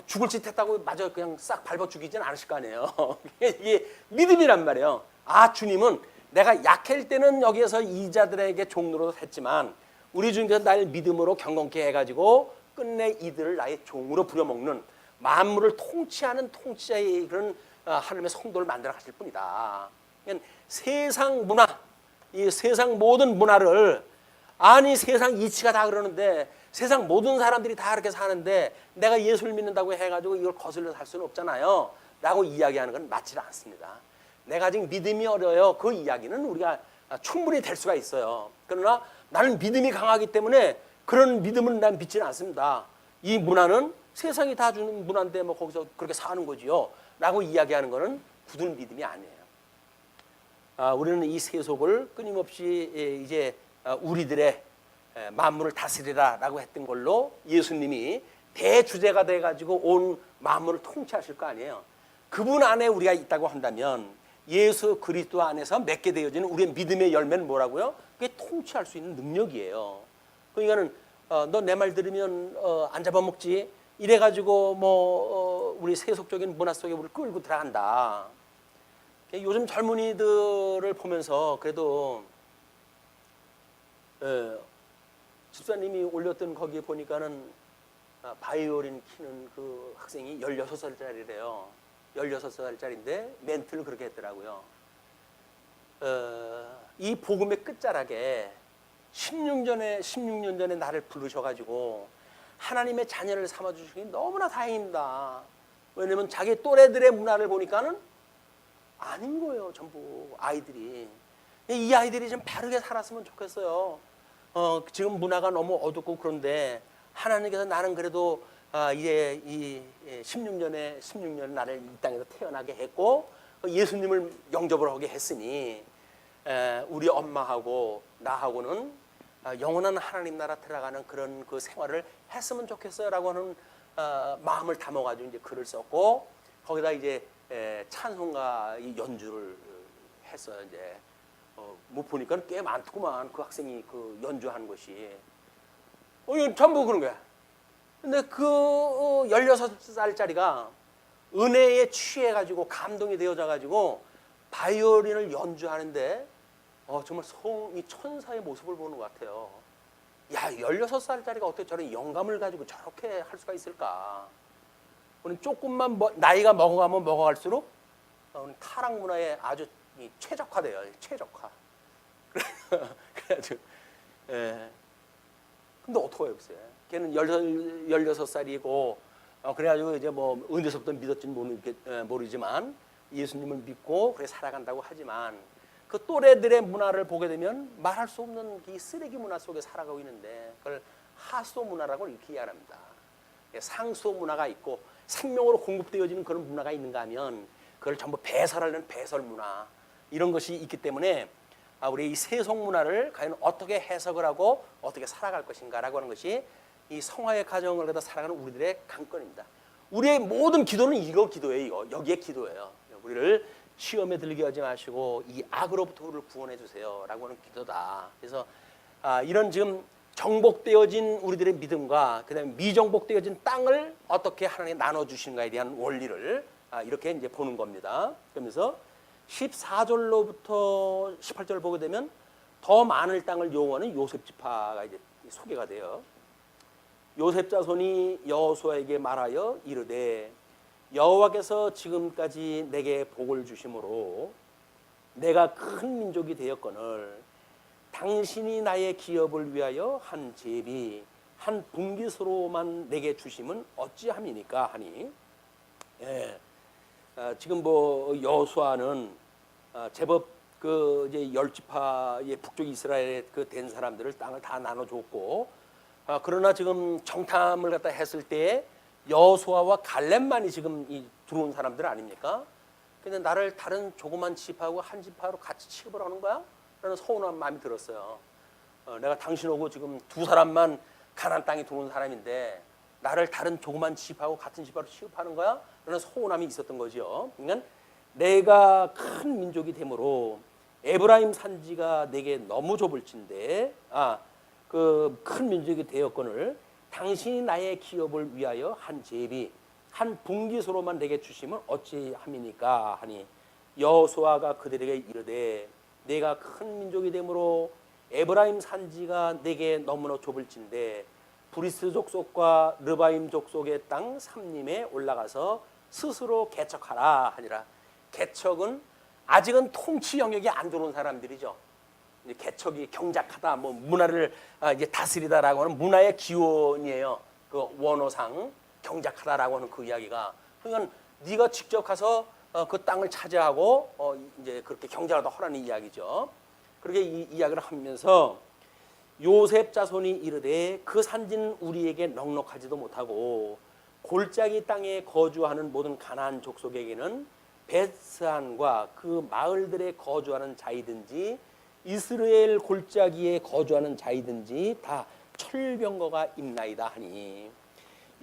죽을 짓 했다고 마저 그냥 싹 밟아 죽이진 않으실 거 아니에요. 이게 믿음이란 말이에요. 아, 주님은 내가 약할 때는 여기에서 이자들에게 종로로 했지만 우리 주님께서 날 믿음으로 경건케 해가지고 끝내 이들을 나의 종으로 부려먹는 만물을 통치하는 통치자의 그런 하나님의 성도를 만들어 가실 뿐이다. 그러니까 세상 문화, 이 세상 모든 문화를, 아니 세상 이치가 다 그러는데 세상 모든 사람들이 다 그렇게 사는데 내가 예수를 믿는다고 해가지고 이걸 거슬러 살 수는 없잖아요 라고 이야기하는 건 맞지 않습니다. 내가 아직 믿음이 어려요, 그 이야기는 우리가 충분히 될 수가 있어요. 그러나 나는 믿음이 강하기 때문에 그런 믿음은 난 믿지는 않습니다. 이 문화는 세상이 다 주는 문화인데 뭐 거기서 그렇게 사는 거지요 라고 이야기하는 거는 굳은 믿음이 아니에요. 우리는 이 세속을 끊임없이 이제 우리들의 만물을 다스리라 라고 했던 걸로 예수님이 대주제가 돼가지고 온 만물을 통치하실 거 아니에요. 그분 안에 우리가 있다고 한다면 예수 그리스도 안에서 맺게 되어지는 우리의 믿음의 열매는 뭐라고요? 그게 통치할 수 있는 능력이에요. 그러니까는 너 내 말 들으면 안 잡아먹지 이래가지고 우리 세속적인 문화 속에 우리를 끌고 들어간다. 요즘 젊은이들을 보면서 그래도 집사님이 올렸던 거기에 보니까는 바이올린 키는 그 학생이 16살짜리래요. 16살짜리인데 멘트를 그렇게 했더라고요. 이 복음의 끝자락에 16년 전에 나를 부르셔가지고 하나님의 자녀를 삼아주시니 너무나 다행입니다. 왜냐면 자기 또래들의 문화를 보니까는 아닌 거예요. 전부 아이들이. 이 아이들이 좀 바르게 살았으면 좋겠어요. 지금 문화가 너무 어둡고 그런데 하나님께서 나는 그래도 이제 이 16년에 나를 이 땅에서 태어나게 했고 예수님을 영접을 하게 했으니 우리 엄마하고 나하고는 영원한 하나님 나라 들어가는 그런 그 생활을 했으면 좋겠어요라고 하는 마음을 담아가지고 이제 글을 썼고 거기다 이제 찬송가 연주를 했어요. 이제 뭐 보니까 꽤 많더구만 그 학생이 그 연주한 것이. 이거 전부 그런 거야. 근데 그 16살짜리가 은혜에 취해가지고 감동이 되어져가지고 바이올린을 연주하는데 정말 이 천사의 모습을 보는 것 같아요. 야, 16살짜리가 어떻게 저런 영감을 가지고 저렇게 할 수가 있을까? 우리는 조금만 나이가 먹어가면 먹어갈수록 타락 문화에 아주 최적화돼요. 최적화. 그래가지고 근데 어떡해요, 글쎄. 걔는 16살이고 그래가지고 이제 뭐 언제서부터 믿었지는 모르지만 예수님을 믿고 그래 살아간다고 하지만 그 또래들의 문화를 보게 되면 말할 수 없는 이 쓰레기 문화 속에 살아가고 있는데 그걸 하소 문화라고 이렇게 이야기합니다. 상소 문화가 있고 생명으로 공급되어지는 그런 문화가 있는가 하면 그걸 전부 배설하는 배설 문화 이런 것이 있기 때문에 우리 이 세속 문화를 과연 어떻게 해석을 하고 어떻게 살아갈 것인가라고 하는 것이 이 성화의 가정을 갖다 살아가는 우리들의 관건입니다. 우리의 모든 기도는 이거 기도예요. 여기에 기도예요. 우리를 시험에 들게 하지 마시고 이 악으로부터 우리를 구원해 주세요라고 하는 기도다. 그래서 이런 지금 정복되어진 우리들의 믿음과 그다음에 미정복되어진 땅을 어떻게 하나님이 나눠 주시는가에 대한 원리를 이렇게 이제 보는 겁니다. 그러면서 14절로부터 18절 보게 되면 더 많은 땅을 요구하는 요셉 지파가 이제 소개가 돼요. 요셉 자손이 여호수아에게 말하여 이르되 여호와께서 지금까지 내게 복을 주심으로 내가 큰 민족이 되었거늘 당신이 나의 기업을 위하여 한 제비 한 분깃으로만 내게 주심은 어찌함이니까 하니 지금 뭐 여호수아는 제법 그 이제 10지파의 북쪽 이스라엘에 그 된 사람들을 땅을 다 나눠줬고 그러나 지금 정탐을 갖다 했을 때 여호수아와 갈렙만이 지금 들어온 사람들 아닙니까? 근데 나를 다른 조그만 지파하고 한 지파로 같이 취급을 하는 거야? 라는 서운한 마음이 들었어요. 내가 당신하고 지금 두 사람만 가나안 땅에 들어온 사람인데 나를 다른 조그만 지파하고 같은 지파로 취급하는 거야? 라는 서운함이 있었던 거죠. 그러니까 내가 큰 민족이 되므로 에브라임 산지가 내게 너무 좁을진데 그 큰 민족이 되었거늘 당신이 나의 기업을 위하여 한 제비 한 분깃으로만 내게 주시면 어찌함이니까 하니 여호수아가 그들에게 이르되 내가 큰 민족이 되므로 에브라임 산지가 내게 너무나 좁을진데 브리스 족속과 르바임 족속의 땅 삼림에 올라가서 스스로 개척하라 하니라. 개척은 아직은 통치 영역에 안 들어온 사람들이죠. 이제 개척이 경작하다, 뭐 문화를 이제 다스리다라고 하는 문화의 기원이에요. 그 원어상 경작하다라고 하는 그 이야기가. 그러니까 네가 직접 가서 그 땅을 차지하고 이제 그렇게 경작하다 하라는 이야기죠. 그렇게 이 이야기를 하면서 요셉 자손이 이르되 그 산지는 우리에게 넉넉하지도 못하고 골짜기 땅에 거주하는 모든 가나안 족속에게는 베스안과 그 마을들에 거주하는 자이든지 이스라엘 골짜기에 거주하는 자이든지 다 철병거가 있나이다 하니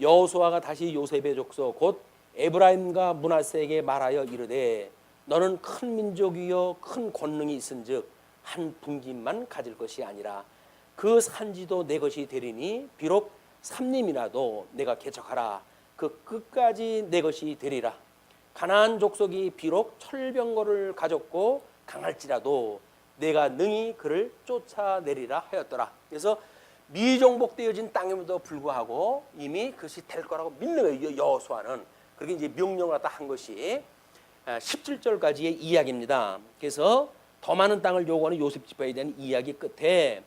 여호수아가 다시 요셉의 족속 곧 에브라임과 므낫세에게 말하여 이르되 너는 큰 민족이요 큰 권능이 있은즉 한 분깃만 가질 것이 아니라 그 산지도 내 것이 되리니 비록 삼림이라도 내가 개척하라 그 끝까지 내 것이 되리라. 가나안 족속이 비록 철병거를 가졌고 강할지라도 내가 능히 그를 쫓아내리라 하였더라. 그래서 미정복되어진 땅임에도 불구하고 이미 그것이 될 거라고 믿는 거예요. 여호수아는 그렇게 이제 명령을 갖다 한 것이 17절까지의 이야기입니다. 그래서 더 많은 땅을 요구하는 요셉 지파에 대한 이야기 끝에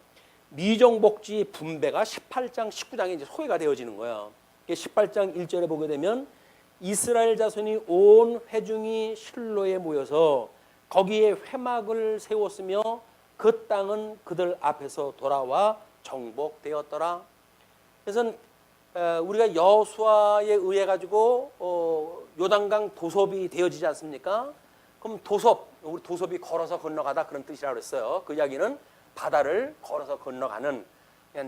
미정복지 분배가 18장 19장에 이제 소개가 되어지는 거예요. 18장 1절에 보게 되면 이스라엘 자손이 온 회중이 실로에 모여서 거기에 회막을 세웠으며 그 땅은 그들 앞에서 돌아와 정복되었더라. 그래서 우리가 여호수아에 의해 가지고 요단강 도섭이 되어지지 않습니까? 그럼 우리 도섭이 걸어서 건너가다 그런 뜻이라고 그랬어요. 그 이야기는 바다를 걸어서 건너가는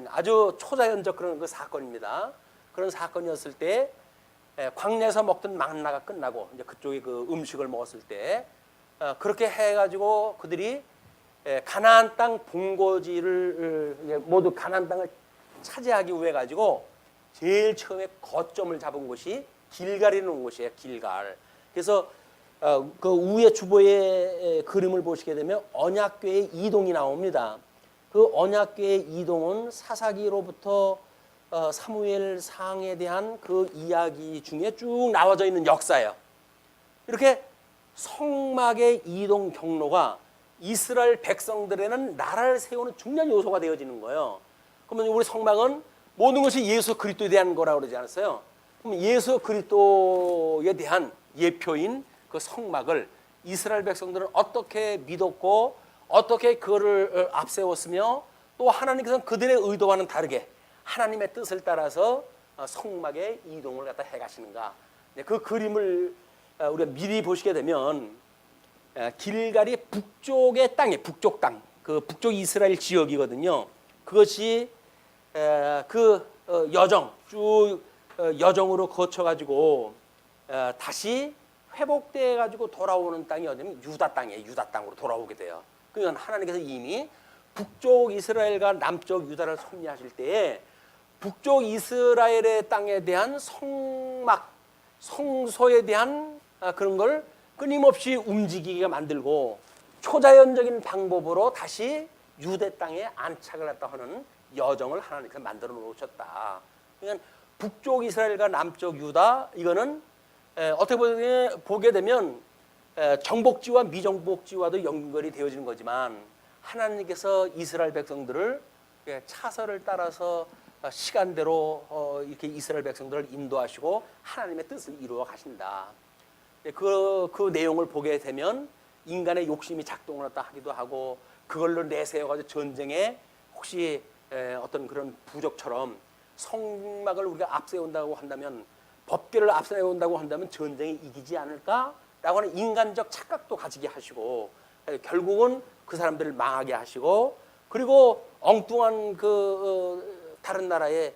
아주 초자연적 그런 그 사건입니다. 그런 사건이었을 때 광야에서 먹던 만나가 끝나고 이제 그쪽에 그 음식을 먹었을 때 그렇게 해가지고 그들이 가나안 땅 본거지를 모두 가나안 땅을 차지하기 위해 가지고 제일 처음에 거점을 잡은 곳이 길갈이라는 곳이에요. 길갈. 그래서 그 우의 주보의 그림을 보시게 되면 언약궤의 이동이 나옵니다. 그 언약궤의 이동은 사사기로부터 사무엘 상에 대한 그 이야기 중에 쭉 나와져 있는 역사예요. 이렇게 성막의 이동 경로가 이스라엘 백성들에는 나라를 세우는 중요한 요소가 되어지는 거예요. 그러면 우리 성막은 모든 것이 예수 그리스도에 대한 거라고 그러지 않았어요? 그럼 예수 그리스도에 대한 예표인 그 성막을 이스라엘 백성들은 어떻게 믿었고 어떻게 그거를 앞세웠으며 또 하나님께서는 그들의 의도와는 다르게 하나님의 뜻을 따라서 성막의 이동을 갖다 해가시는가. 그 그림을 우리가 미리 보시게 되면 길갈이 북쪽의 땅에 북쪽 땅, 그 북쪽 이스라엘 지역이거든요. 그것이 그 여정 쭉 여정으로 거쳐가지고 다시 회복돼 가지고 돌아오는 땅이 어디냐면 유다 땅이에요. 유다 땅으로 돌아오게 돼요. 그러니까 하나님께서 이미 북쪽 이스라엘과 남쪽 유다를 섭리하실 때에 북쪽 이스라엘의 땅에 대한 성막, 성소에 대한 그런 걸 끊임없이 움직이게 만들고 초자연적인 방법으로 다시 유대 땅에 안착을 했다 하는 여정을 하나님께서 만들어 놓으셨다. 그러니까 북쪽 이스라엘과 남쪽 유다 이거는 어떻게 보게 되면 정복지와 미정복지와도 연결이 되어지는 거지만 하나님께서 이스라엘 백성들을 차선을 따라서 시간대로 이렇게 이스라엘 백성들을 인도하시고 하나님의 뜻을 이루어 가신다. 그 내용을 보게 되면 인간의 욕심이 작동을 했다 하기도 하고 그걸로 내세워가지고 전쟁에 혹시 어떤 그런 부족처럼 성막을 우리가 앞세운다고 한다면 법궤를 앞세운다고 한다면 전쟁에 이기지 않을까라고 하는 인간적 착각도 가지게 하시고 결국은 그 사람들을 망하게 하시고 그리고 엉뚱한 다른 나라의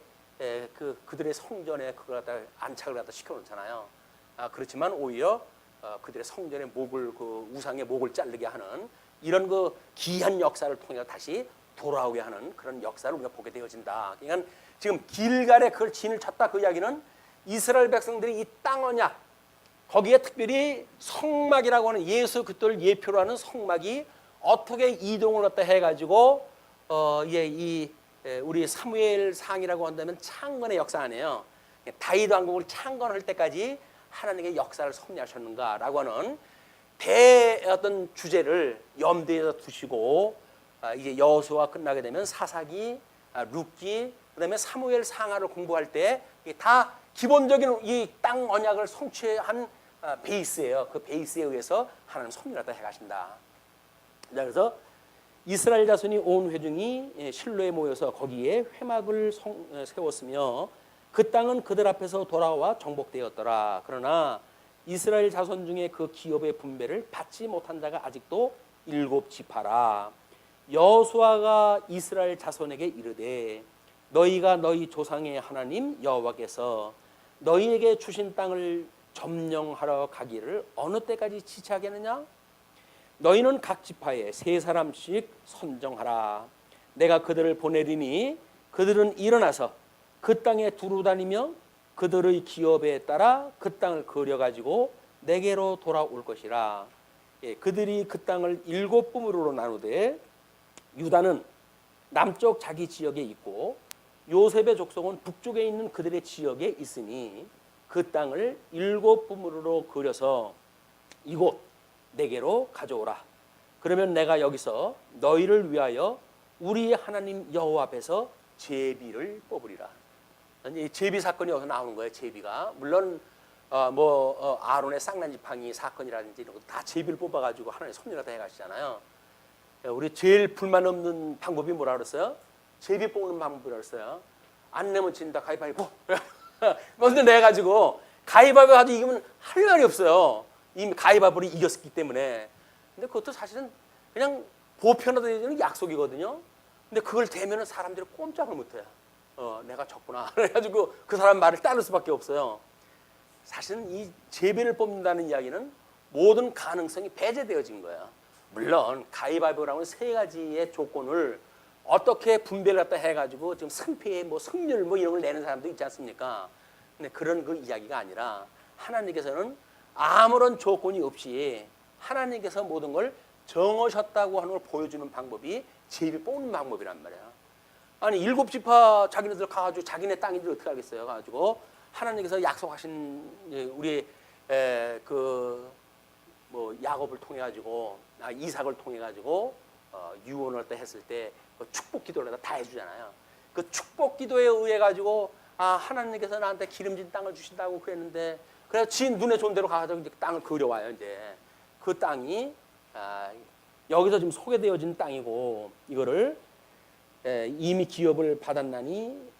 그들의 성전에 그걸 갖다 안착을 갖다 시켜놓잖아요. 그렇지만 오히려 그들의 성전의 목을 우상의 목을 자르게 하는 이런 기이한 역사를 통해 다시 돌아오게 하는 그런 역사를 우리가 보게 되어진다. 그러니까 지금 길갈에 그걸 진을 쳤다 그 이야기는 이스라엘 백성들이 이 땅 언약 거기에 특별히 성막이라고 하는 예수 그리스도를 예표로 하는 성막이 어떻게 이동을 갖다 해가지고 우리 사무엘상이라고 한다면 창건의 역사 아니에요. 다윗 왕국을 창건할 때까지 하나님의 역사를 섭리하셨는가라고 하는 어떤 주제를 염두에 두시고 이제 여호수아 끝나게 되면 사사기, 룻기, 그다음에 사무엘 상하를 공부할 때 다 기본적인 이 땅 언약을 성취한 베이스예요. 그 베이스에 의해서 하나님 섭리를 갖다 해가신다. 그래서 이스라엘 자손이 온 회중이 실로에 모여서 거기에 회막을 세웠으며 그 땅은 그들 앞에서 돌아와 정복되었더라. 그러나 이스라엘 자손 중에 그 기업의 분배를 받지 못한 자가 아직도 7지파라. 여호수아가 이스라엘 자손에게 이르되 너희가 너희 조상의 하나님 여호와께서 너희에게 주신 땅을 점령하러 가기를 어느 때까지 지체하겠느냐? 너희는 각 지파에 3사람씩 선정하라. 내가 그들을 보내리니 그들은 일어나서 그 땅에 두루 다니며 그들의 기업에 따라 그 땅을 거려가지고 내게로 돌아올 것이라. 그들이 그 땅을 7부문으로 나누되 유다는 남쪽 자기 지역에 있고 요셉의 족속은 북쪽에 있는 그들의 지역에 있으니 그 땅을 7부문으로 그려서 이곳 내게로 가져오라. 그러면 내가 여기서 너희를 위하여 우리 하나님 여호와 앞에서 제비를 뽑으리라. 이 제비 사건이 여기서 나오는 거예요. 제비가 물론 아론의 쌍난지팡이 사건이라든지 이런 것도 다 제비를 뽑아가지고 하나님 섭리가 다 해가시잖아요. 우리 제일 불만 없는 방법이 뭐라 그랬어요? 제비 뽑는 방법이라 그랬어요. 안 내면 진다 가위바위보. 먼저 내가지고 가위바위보 가지고 이기면 할 말이 없어요. 이미 가위바위보를 이겼기 때문에. 근데 그것도 사실은 그냥 보편화되는 약속이거든요. 근데 그걸 대면은 사람들이 꼼짝을 못해요. 내가 졌구나. 그래가지고 그 사람 말을 따를 수밖에 없어요. 사실은 이 제비를 뽑는다는 이야기는 모든 가능성이 배제되어진 거예요. 물론 가위바위보라는 3가지의 조건을 어떻게 분배를 갖다 해가지고 지금 승패, 승률 이런 걸 내는 사람도 있지 않습니까? 근데 그런 그 이야기가 아니라 하나님께서는 아무런 조건이 없이 하나님께서 모든 걸 정하셨다고 하는 걸 보여주는 방법이 제비 뽑는 방법이란 말이야. 아니 7지파 자기네들 가가지고 자기네 땅인지 어떻게 알겠어요? 가가지고 하나님께서 약속하신 우리 야곱을 통해 가지고 이삭을 통해 가지고 유언을 했을 때 그 축복 기도를 다 해주잖아요. 그 축복 기도에 의해 가지고 하나님께서 나한테 기름진 땅을 주신다고 그랬는데 그래서 지 눈에 좋은 대로 가가지고 이제 땅을 그려와요. 이제 그 땅이 여기서 지금 소개되어진 땅이고 이거를 이미 기업을 받았나니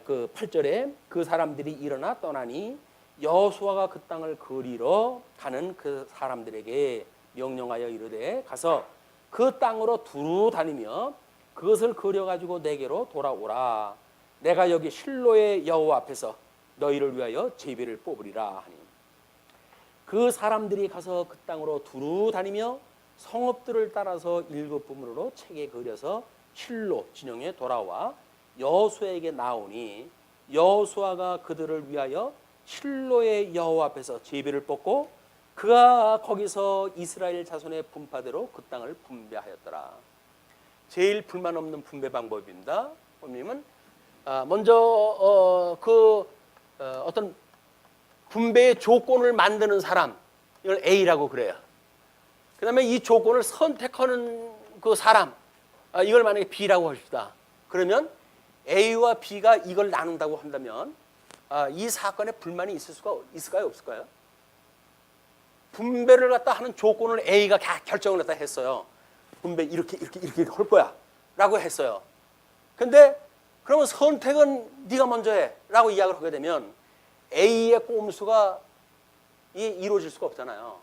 그 8절에 그 사람들이 일어나 떠나니 여호수아가 그 땅을 그리러 가는 그 사람들에게 명령하여 이르되 가서 그 땅으로 두루 다니며 그것을 그려가지고 내게로 돌아오라. 내가 여기 실로의 여호와 앞에서 너희를 위하여 제비를 뽑으리라 하니 그 사람들이 가서 그 땅으로 두루 다니며 성읍들을 따라서 7부문으로 책에 그려서 실로 진영에 돌아와 여호수아에게 나오니 여호수아가 그들을 위하여 실로의 여호와 앞에서 제비를 뽑고 그가 거기서 이스라엘 자손의 분파대로 그 땅을 분배하였더라. 제일 불만 없는 분배 방법입니다. 본님은 먼저 어떤 분배의 조건을 만드는 사람 이걸 A라고 그래요. 그 다음에 이 조건을 선택하는 그 사람 이걸 만약에 B라고 합시다. 그러면 A와 B가 이걸 나눈다고 한다면 이 사건에 불만이 있을까요? 없을까요? 분배를 갖다 하는 조건을 A가 결정을 갖다 했어요. 분배 이렇게 할 거야 라고 했어요. 근데 그러면 선택은 네가 먼저 해 라고 이야기를 하게 되면 A의 꼼수가 이루어질 수가 없잖아요.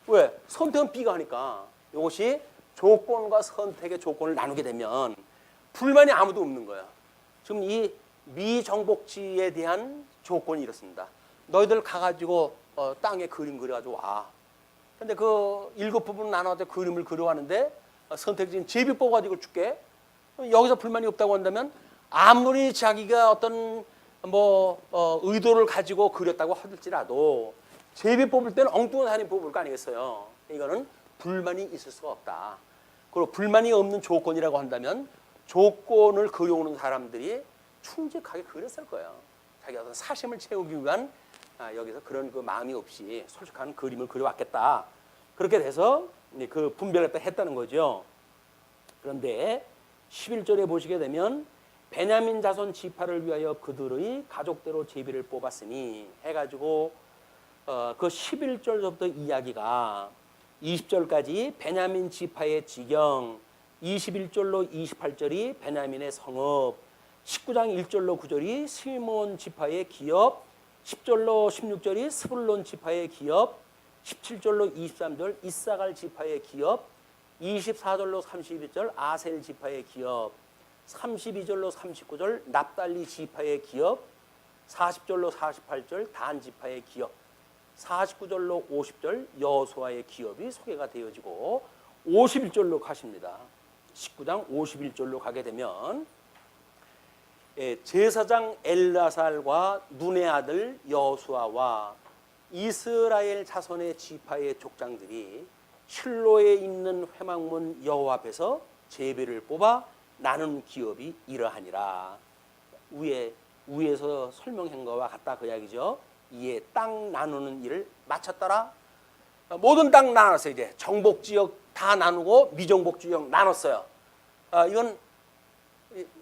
왜? 선택은 B가 하니까. 이것이 조건과 선택의 조건을 나누게 되면 불만이 아무도 없는 거야. 지금 이 미정복지에 대한 조건이 이렇습니다. 너희들 가가지고 땅에 그림 그려가지고 와. 근데 그 7부분 나눠서 그림을 그려왔는데 선택지는 제비 뽑아가지고 줄게. 여기서 불만이 없다고 한다면 아무리 자기가 어떤 의도를 가지고 그렸다고 하더라도 제비 뽑을 때는 엉뚱한 사람이 뽑을 거 아니겠어요. 이거는 불만이 있을 수가 없다. 그리고 불만이 없는 조건이라고 한다면 조건을 그려오는 사람들이 충직하게 그렸을 거예요. 자기 어떤 사심을 채우기 위한 여기서 그런 그 마음이 없이 솔직한 그림을 그려왔겠다. 그렇게 돼서 그 분별을 했다는 거죠. 그런데 11절에 보시게 되면 베냐민 자손 지파를 위하여 그들의 가족대로 제비를 뽑았으니 해가지고 그 11절부터 이야기가 20절까지 베냐민 지파의 지경, 21절로 28절이 베냐민의 성읍, 19장 1절로 9절이 시몬 지파의 기업, 10절로 16절이 스불론 지파의 기업, 17절로 23절 이사갈 지파의 기업, 24절로 32절 아셀 지파의 기업, 32절로 39절 납달리 지파의 기업, 40절로 48절 단 지파의 기업, 49절로 50절 여호수아의 기업이 소개가 되어지고 51절로 가십니다. 19장 51절로 가게 되면 제사장 엘라살과 눈의 아들 여호수아와 이스라엘 자손의 지파의 족장들이 실로에 있는 회막문 여호와 앞에서 제비를 뽑아 나눈 기업이 이러하니라. 위에서 설명한 것과 같다 그 이야기죠. 이에 땅 나누는 일을 마쳤더라. 모든 땅 나눴어요. 이제 정복지역 다 나누고 미정복지역 나눴어요. 이건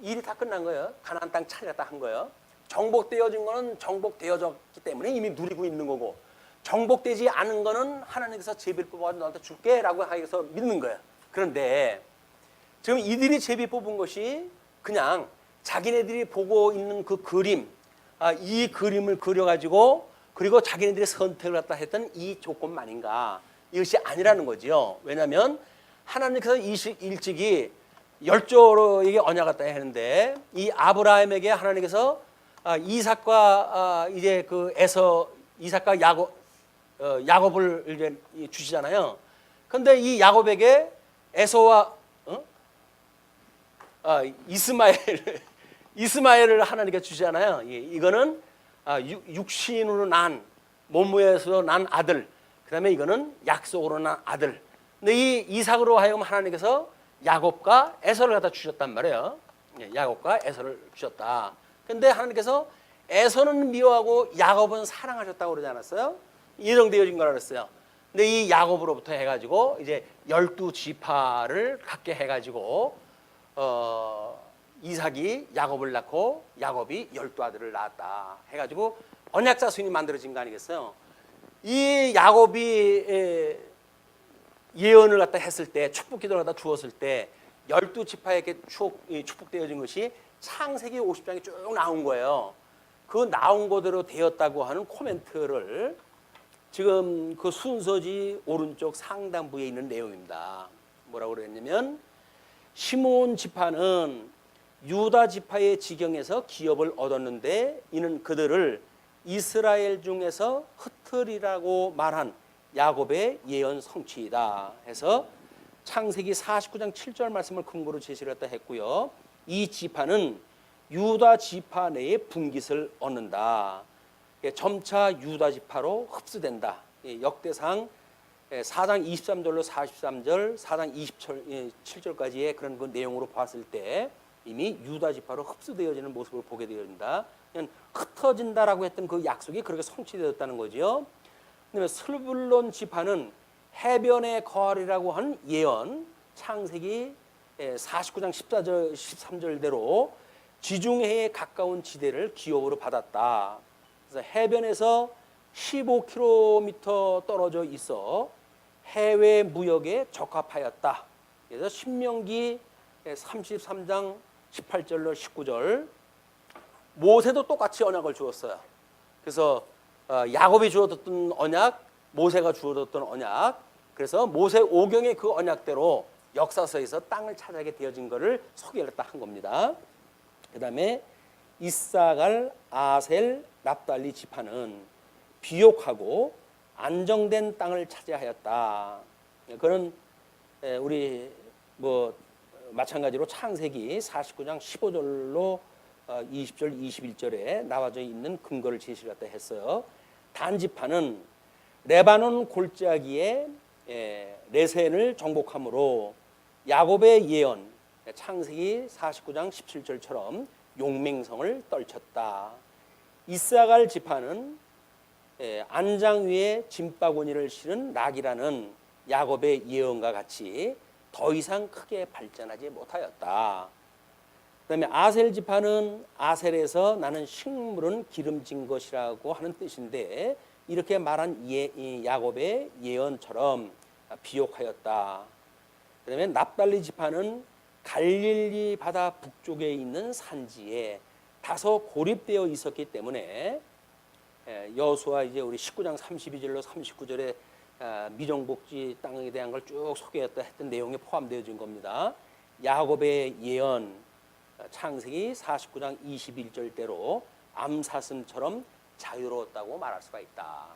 일이 다 끝난 거예요. 가나안 땅 차지했다 한 거예요. 정복되어진 거는 정복되어졌기 때문에 이미 누리고 있는 거고, 정복되지 않은 거는 하나님께서 제비를 뽑아서 너한테 줄게라고 하셔서 믿는 거예요. 그런데 지금 이들이 제비 뽑은 것이 그냥 자기네들이 보고 있는 그 그림, 이 그림을 그려가지고 그리고 자기네들이 선택을 갖다 했던 이 조건만인가? 이것이 아니라는 거죠. 왜냐하면 하나님께서 일찍이 열조에게 언약 갖다 했는데 이 아브라함에게 하나님께서 이삭과 이제 그 이삭과 야곱을 이제 주시잖아요. 그런데 이 야곱에게 에서와 이스마엘을 하나님께 주시잖아요. 이거는 육신으로 난 몸무에서 난 아들. 그다음에 이거는 약속으로 난 아들. 근데 이 이삭으로 하여금 하나님께서 야곱과 에서를 갖다 주셨단 말이에요. 야곱과 에서를 주셨다. 근데 하나님께서 에서는 미워하고 야곱은 사랑하셨다고 그러지 않았어요? 예정되어진 거라 그랬어요. 근데 이 야곱으로부터 해가지고 이제 12지파를 갖게 해가지고 이삭이 야곱을 낳고 야곱이 12아들을 낳았다 해가지고 언약자손이 만들어진 거 아니겠어요? 이 야곱이 예언을 갖다 했을 때, 축복기도를 갖다 주었을 때 12지파에게 축복되어진 것이 창세기 50장에 쭉 나온 거예요. 그 나온 거대로 되었다고 하는 코멘트를 지금 그 순서지 오른쪽 상단부에 있는 내용입니다. 뭐라고 그랬냐면 시몬 지파는 유다 지파의 지경에서 기업을 얻었는데 이는 그들을 이스라엘 중에서 흩으리라고 말한 야곱의 예언 성취이다 해서 창세기 49장 7절 말씀을 근거로 제시를 했고요. 이 지파는 유다 지파 내에 분깃을 얻는다. 점차 유다 지파로 흡수된다. 역대상 4장 23절로 43절, 4장 27절까지의 그런 그 내용으로 봤을 때 이미 유다 지파로 흡수되어지는 모습을 보게 되어진다. 그냥 흩어진다라고 했던 그 약속이 그렇게 성취되었다는 거죠. 그다음에 스불론 지파는 해변의 거하리라고 한 예언, 창세기 49장 14절, 13절대로 지중해에 가까운 지대를 기업으로 받았다. 그래서 해변에서 15km 떨어져 있어 해외 무역에 적합하였다. 그래서 신명기 33장 18절로 19절 모세도 똑같이 언약을 주었어요. 그래서 야곱이 주어졌던 언약, 모세가 주어졌던 언약. 그래서 모세 오경의 그 언약대로 역사서에서 땅을 차지하게 되어진 것을 소개를 딱 한 겁니다. 그 다음에 이사갈, 아셀, 납달리 지파는 비옥하고 안정된 땅을 차지하였다. 그는 우리 뭐 마찬가지로 창세기 49장 15절로 20절, 21절에 나와져 있는 근거를 제시를 갖다 했어요. 단 지파는 레바논 골짜기에 레센을 정복함으로 야곱의 예언, 창세기 49장 17절처럼 용맹성을 떨쳤다. 이사갈 지파는 안장 위에 짐바구니를 실은 낙이라는 야곱의 예언과 같이 더 이상 크게 발전하지 못하였다. 그다음에 아셀 지파는 아셀에서 나는 식물은 기름진 것이라고 하는 뜻인데 이렇게 말한 야곱의 예언처럼 비옥하였다. 그다음에 납달리 지파는 갈릴리 바다 북쪽에 있는 산지에 다소 고립되어 있었기 때문에 여호수아 이제 우리 19장 32절로 39절에 미정복지 땅에 대한 걸 쭉 소개했던 내용에 포함되어진 겁니다. 야곱의 예언 창세기 49장 21절대로 암사슴처럼 자유로웠다고 말할 수가 있다.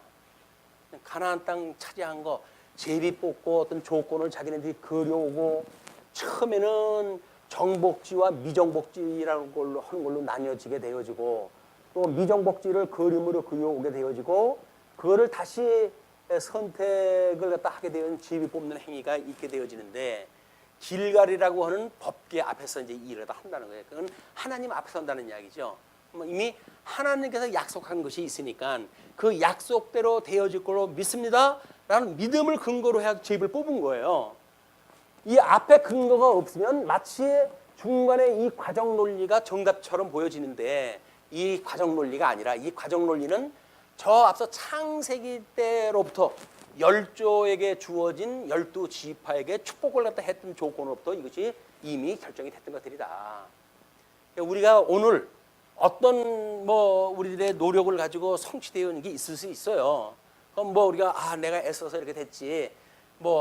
가나안 땅 차지한 거 제비 뽑고 어떤 조건을 자기네들이 그려오고 처음에는 정복지와 미정복지라는 걸로 하는 걸로 나뉘어지게 되어지고 또 미정복지를 그림으로 그려오게 되어지고 그거를 다시 선택을 갖다 하게 되는 제비 뽑는 행위가 있게 되어지는데 길갈이라고 하는 법계 앞에서 이제 일을 한다는 거예요. 그건 하나님 앞에서 한다는 이야기죠. 이미 하나님께서 약속한 것이 있으니까 그 약속대로 되어질 걸로 믿습니다. 라는 믿음을 근거로 해서 제비를 뽑은 거예요. 이 앞에 근거가 없으면 마치 중간에 이 과정 논리가 정답처럼 보여지는데 이 과정 논리가 아니라 이 과정 논리는 저 앞서 창세기 때로부터 열조에게 주어진 12지파에게 축복을 갖다 했던 조건으로부터 이것이 이미 결정이 됐던 것들이다. 우리가 오늘 어떤 우리들의 노력을 가지고 성취되어 있는 게 있을 수 있어요. 그럼 우리가 내가 애써서 이렇게 됐지.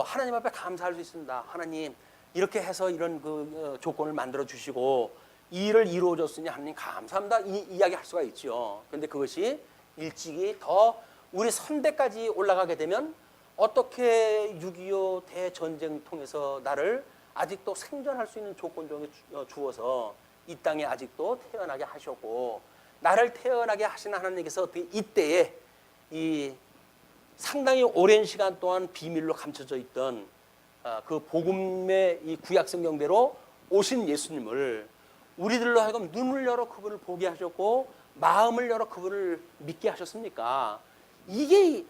하나님 앞에 감사할 수 있습니다. 하나님 이렇게 해서 이런 그 조건을 만들어 주시고 이 일을 이루어 줬으니 하나님 감사합니다. 이 이야기 할 수가 있죠. 그런데 그것이 일찍이 더 우리 선대까지 올라가게 되면 어떻게 6.25 대전쟁 통해서 나를 아직도 생존할 수 있는 조건 중에 주어서 이 땅에 아직도 태어나게 하셨고 나를 태어나게 하신 하나님께서 어떻게 이때에 이 상당히 오랜 시간 동안 비밀로 감춰져 있던 그 복음의 이 구약 성경대로 오신 예수님을 우리들로 하여금 눈을 열어 그분을 보게 하셨고 마음을 열어 그분을 믿게 하셨습니까? 이게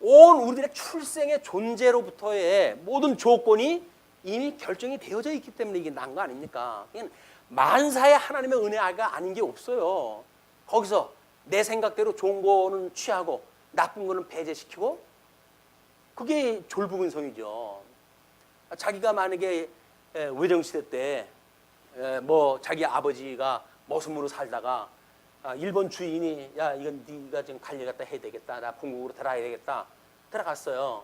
온 우리들의 출생의 존재로부터의 모든 조건이 이미 결정이 되어져 있기 때문에 이게 난 거 아닙니까? 만사의 하나님의 은혜가 아닌 게 없어요. 거기서 내 생각대로 좋은 거는 취하고 나쁜 거는 배제시키고 그게 졸부근성이죠. 자기가 만약에 외정시대 때 자기 아버지가 머슴으로 살다가 일본 주인이 야 이건 네가 지금 관리 갖다 해야 되겠다. 나 본국으로 들어가야 되겠다. 들어갔어요.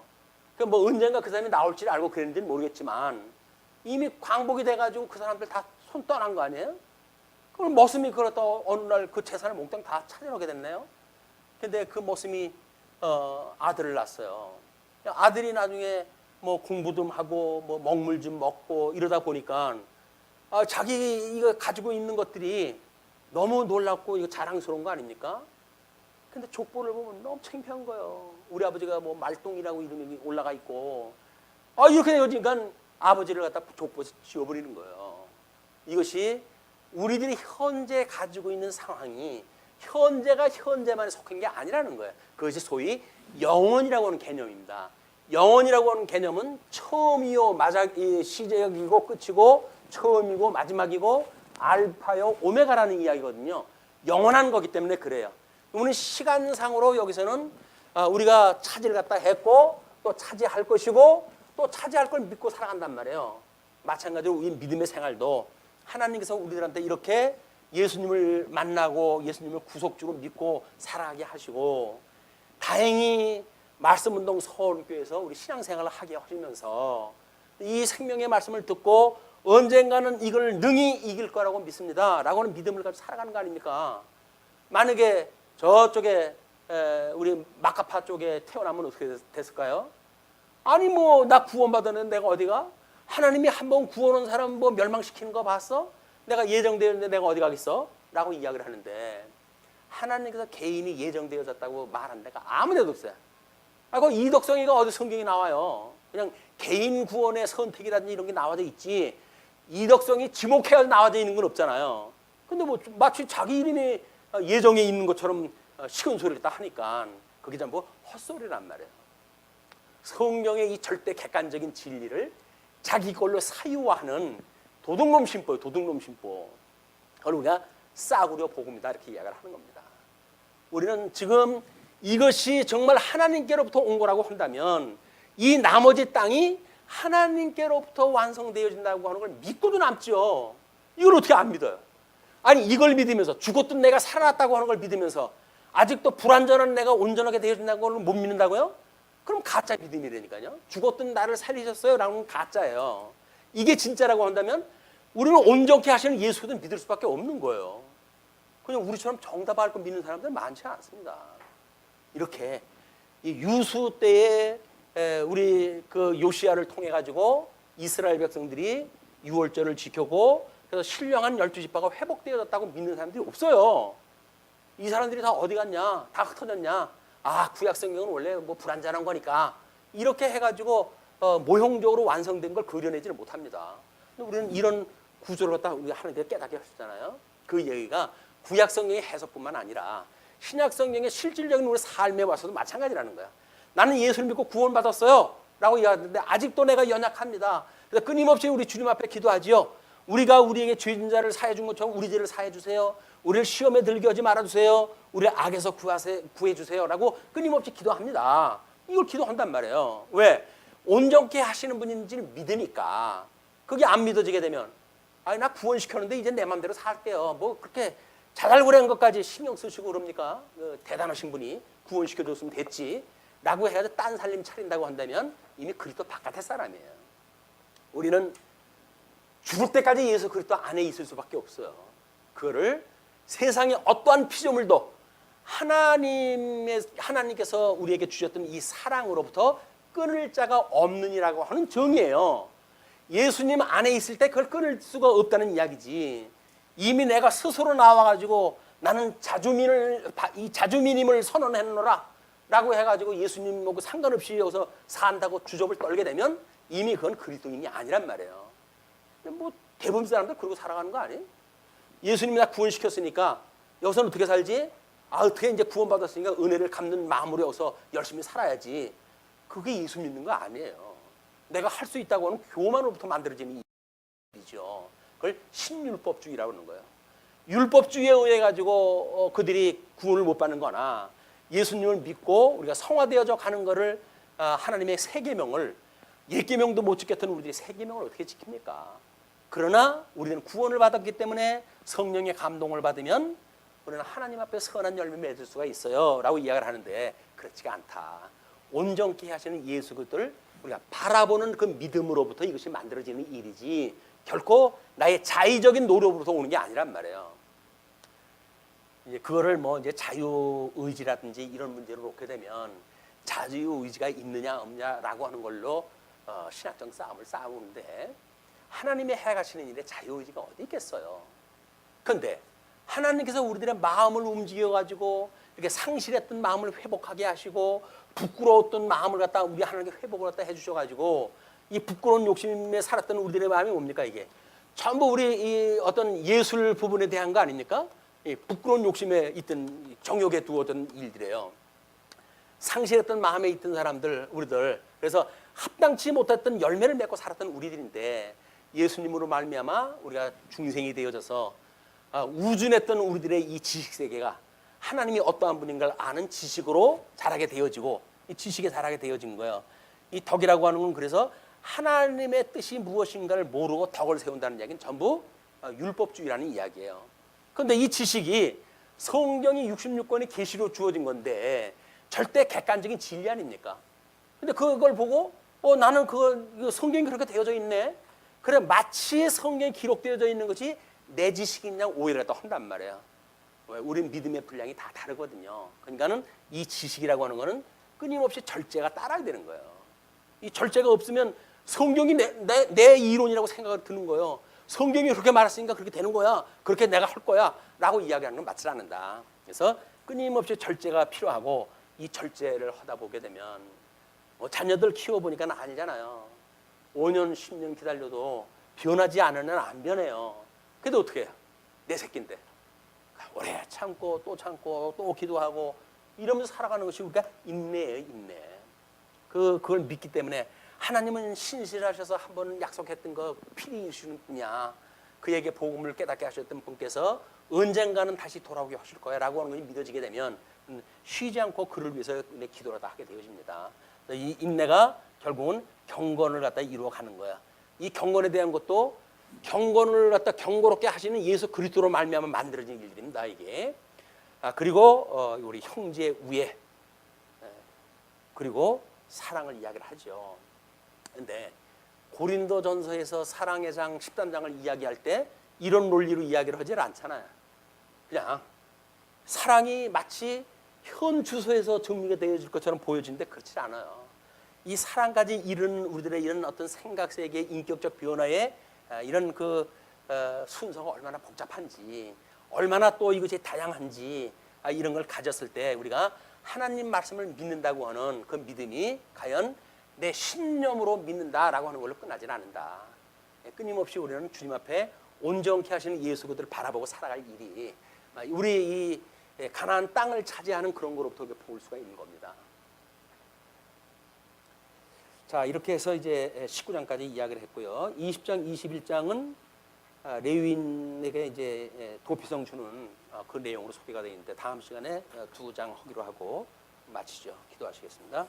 언젠가 그 사람이 나올 줄 알고 그랬는지는 모르겠지만 이미 광복이 돼가지고 그 사람들 다 손 떠난 거 아니에요? 그럼 머슴이 그렇다 어느 날 그 재산을 몽땅 다 찾아오게 됐네요. 근데 그 머슴이 아들을 낳았어요. 아들이 나중에 공부 좀 하고 먹물 좀 먹고 이러다 보니까 자기 이거 가지고 있는 것들이 너무 놀랍고 이거 자랑스러운 거 아닙니까? 근데 족보를 보면 너무 창피한 거예요. 우리 아버지가 말똥이라고 이름이 올라가 있고 이렇게 되어지니까 아버지를 갖다 족보에서 지워버리는 거예요. 이것이 우리들이 현재 가지고 있는 상황이 현재가 현재만 속한 게 아니라는 거예요. 그것이 소위 영원이라고 하는 개념입니다. 영원이라고 하는 개념은 처음이요 시작이고 끝이고 처음이고 마지막이고 알파요 오메가라는 이야기거든요. 영원한 거기 때문에 그래요. 우리는 시간상으로 여기서는 우리가 차지를 갖다 했고 또 차지할 것이고 또 차지할 걸 믿고 살아간단 말이에요. 마찬가지로 우리 믿음의 생활도 하나님께서 우리들한테 이렇게 예수님을 만나고 예수님을 구속주로 믿고 살아가게 하시고 다행히 말씀운동 서울교회에서 우리 신앙생활을 하게 하시면서 이 생명의 말씀을 듣고 언젠가는 이걸 능히 이길 거라고 믿습니다 라고는 믿음을 가지고 살아가는 거 아닙니까? 만약에 저쪽에 우리 마카파 쪽에 태어나면 어떻게 됐을까요? 아니 뭐 나 구원받았는데 내가 어디가? 하나님이 한번 구원한 사람 뭐 멸망시키는 거 봤어? 내가 예정되었는데 내가 어디 가겠어? 라고 이야기를 하는데 하나님께서 개인이 예정되어졌다고 말한 데가 아무 데도 없어요. 그 이덕성이가 어디 성경에 나와요? 그냥 개인 구원의 선택이라든지 이런 게 나와져 있지 이덕성이 지목해서 나와져 있는 건 없잖아요. 근데 뭐 마치 자기 이름이 예정에 있는 것처럼 시큰 소리를 딱 하니까 그게 전부 헛소리란 말이에요. 성경의 이 절대 객관적인 진리를 자기 걸로 사유화하는 도둑놈 신보예요. 도둑놈 신보. 그걸 우리가 싸구려 복음이다 이렇게 이야기를 하는 겁니다. 우리는 지금 이것이 정말 하나님께로부터 온 거라고 한다면 이 나머지 땅이 하나님께로부터 완성되어진다고 하는 걸 믿고도 남죠. 이걸 어떻게 안 믿어요? 아니 이걸 믿으면서 죽었던 내가 살아났다고 하는 걸 믿으면서 아직도 불완전한 내가 온전하게 되어진다는 걸 못 믿는다고요? 그럼 가짜 믿음이라니까요. 죽었던 나를 살리셨어요 라는 건 가짜예요. 이게 진짜라고 한다면 우리는 온전케 하시는 예수도 믿을 수밖에 없는 거예요. 그냥 우리처럼 정답할 거 믿는 사람들 많지 않습니다. 이렇게 이 유수 때에 우리 그 요시야를 통해 가지고 이스라엘 백성들이 유월절을 지켰고 그래서 신령한 12지파가 회복되어졌다고 믿는 사람들이 없어요. 이 사람들이 다 어디 갔냐? 다 흩어졌냐? 아, 구약 성경은 원래 뭐 불완전한 거니까 이렇게 해가지고 모형적으로 완성된 걸 그려내지를 못합니다. 근데 우리는 이런 구조를 갖다 우리가 하나님께서 깨닫게 하셨잖아요. 그 얘기가 구약 성경의 해석뿐만 아니라 신약 성경의 실질적인 우리 삶에 와서도 마찬가지라는 거야. 나는 예수를 믿고 구원받았어요 라고 이야기하는데 아직도 내가 연약합니다. 그래서 끊임없이 우리 주님 앞에 기도하지요. 우리가 우리에게 죄진 자를 사해 준 것처럼 우리 죄를 사해 주세요. 우리를 시험에 들게 하지 말아주세요. 우리를 악에서 구해주세요 라고 끊임없이 기도합니다. 이걸 기도한단 말이에요. 왜? 온전케 하시는 분인지를 믿으니까. 그게 안 믿어지게 되면 아니 나 구원시켰는데 이제 내 맘대로 살게요. 뭐 그렇게 자잘구레한 것까지 신경 쓰시고 그럽니까? 대단하신 분이 구원시켜줬으면 됐지 라고 해가지고 딴 살림 차린다고 한다면 이미 그리스도 바깥의 사람이에요. 우리는 죽을 때까지 예수 그리스도 안에 있을 수밖에 없어요. 그거를 세상의 어떠한 피조물도 하나님께서 우리에게 주셨던 이 사랑으로부터 끊을 자가 없느니라고 하는 정의예요. 예수님 안에 있을 때 그걸 끊을 수가 없다는 이야기지. 이미 내가 스스로 나와가지고 나는 자주민임을 선언했노라 라고 해가지고 예수님하고 상관없이 여기서 산다고 주접을 떨게 되면 이미 그건 그리스도인이 아니란 말이에요. 뭐 대부분 사람들 그러고 살아가는 거 아니에요? 예수님이 나 구원시켰으니까 여기서는 어떻게 살지? 어떻게 이제 구원받았으니까 은혜를 갚는 마음으로 여기서 열심히 살아야지. 그게 예수 믿는 거 아니에요. 내가 할 수 있다고 하는 교만으로부터 만들어진 일이죠. 그걸 신율법주의라고 하는 거예요. 율법주의에 의해 가지고 그들이 구원을 못 받는 거나 예수님을 믿고 우리가 성화되어져 가는 거를 하나님의 세 계명을 옛 계명도 못 지켰던 우리들이 세 계명을 어떻게 지킵니까? 그러나 우리는 구원을 받았기 때문에 성령의 감동을 받으면 우리는 하나님 앞에 선한 열매 맺을 수가 있어요 라고 이야기를 하는데 그렇지가 않다. 온전케 하시는 예수 그리스도를 우리가 바라보는 그 믿음으로부터 이것이 만들어지는 일이지 결코 나의 자의적인 노력으로서 오는 게 아니란 말이에요. 이제 그거를 뭐 이제 자유의지라든지 이런 문제로 놓게 되면 자유의지가 있느냐 없느냐라고 하는 걸로 신학적 싸움을 싸우는데 하나님의 해가시는 일에 자유의지가 어디 있겠어요. 그런데 하나님께서 우리들의 마음을 움직여가지고 이렇게 상실했던 마음을 회복하게 하시고 부끄러웠던 마음을 갖다 우리 하나님께 회복을 갖다 해주셔가지고 이 부끄러운 욕심에 살았던 우리들의 마음이 뭡니까 이게? 전부 우리 이 어떤 예술 부분에 대한 거 아닙니까? 이 부끄러운 욕심에 있던 정욕에 두었던 일들이에요. 상실했던 마음에 있던 사람들 우리들 그래서 합당치 못했던 열매를 맺고 살았던 우리들인데 예수님으로 말미암아 우리가 중생이 되어져서 우준했던 우리들의 이 지식세계가 하나님이 어떠한 분인 걸 아는 지식으로 자라게 되어지고 이 지식에 자라게 되어진 거예요. 이 덕이라고 하는 건 그래서 하나님의 뜻이 무엇인가를 모르고 덕을 세운다는 이야기는 전부 율법주의라는 이야기예요. 그런데 이 지식이 성경이 66권이 계시로 주어진 건데 절대 객관적인 진리 아닙니까? 근데 그걸 보고 나는 그 성경이 그렇게 되어져 있네. 그래 마치 성경에 기록되어져 있는 것이 내 지식이냐 오해를 또 한단 말이에요. 우린 믿음의 분량이 다 다르거든요. 그러니까는 이 지식이라고 하는 거는 끊임없이 절제가 따라야 되는 거예요. 이 절제가 없으면 성경이 내 이론이라고 생각이 드는 거예요. 성경이 그렇게 말했으니까 그렇게 되는 거야. 그렇게 내가 할 거야. 라고 이야기하는 건 맞지 않는다. 그래서 끊임없이 절제가 필요하고 이 절제를 하다 보게 되면 자녀들 키워보니까 아니잖아요. 5년, 10년 기다려도 변하지 않으면 안 변해요. 그래도 어떻게 해요? 내 새끼인데. 오래 참고 또 기도하고 이러면서 살아가는 것이 우리가 인내예요, 인내. 그걸 믿기 때문에 하나님은 신실하셔서 한번 약속했던 거 필히 이루시는 분이야. 그에게 복음을 깨닫게 하셨던 분께서 언젠가는 다시 돌아오게 하실 거야 라고 하는 것이 믿어지게 되면 쉬지 않고 그를 위해서 기도를 다 하게 되어집니다. 이 인내가 결국은 경건을 갖다 이루어가는 거야. 이 경건에 대한 것도 경건을 갖다 경고롭게 하시는 예수 그리스도로 말미암아 만들어진 일들입니다. 이게. 그리고 우리 형제 우애 그리고 사랑을 이야기를 하죠. 그런데 고린도전서에서 사랑의 장 10단장을 이야기할 때 이런 논리로 이야기를 하지 않잖아요. 그냥 사랑이 마치 현 주소에서 정리가 되어질 것처럼 보여지는데 그렇지 않아요. 이 사랑까지 이런 우리들의 이런 어떤 생각 세계 인격적 변화의 이런 순서가 얼마나 복잡한지 얼마나 또 이것이 다양한지 이런 걸 가졌을 때 우리가 하나님 말씀을 믿는다고 하는 그 믿음이 과연 내 신념으로 믿는다라고 하는 걸로 끝나지는 않는다. 끊임없이 우리는 주님 앞에 온전케 하시는 예수 그들을 바라보고 살아갈 일이 우리 이 가나안 땅을 차지하는 그런 거로부터 볼 수가 있는 겁니다. 자, 이렇게 해서 이제 19장까지 이야기를 했고요. 20장, 21장은 레위인에게 이제 도피성 주는 그 내용으로 소개가 되어 있는데 다음 시간에 2장 하기로 하고 마치죠. 기도하시겠습니다.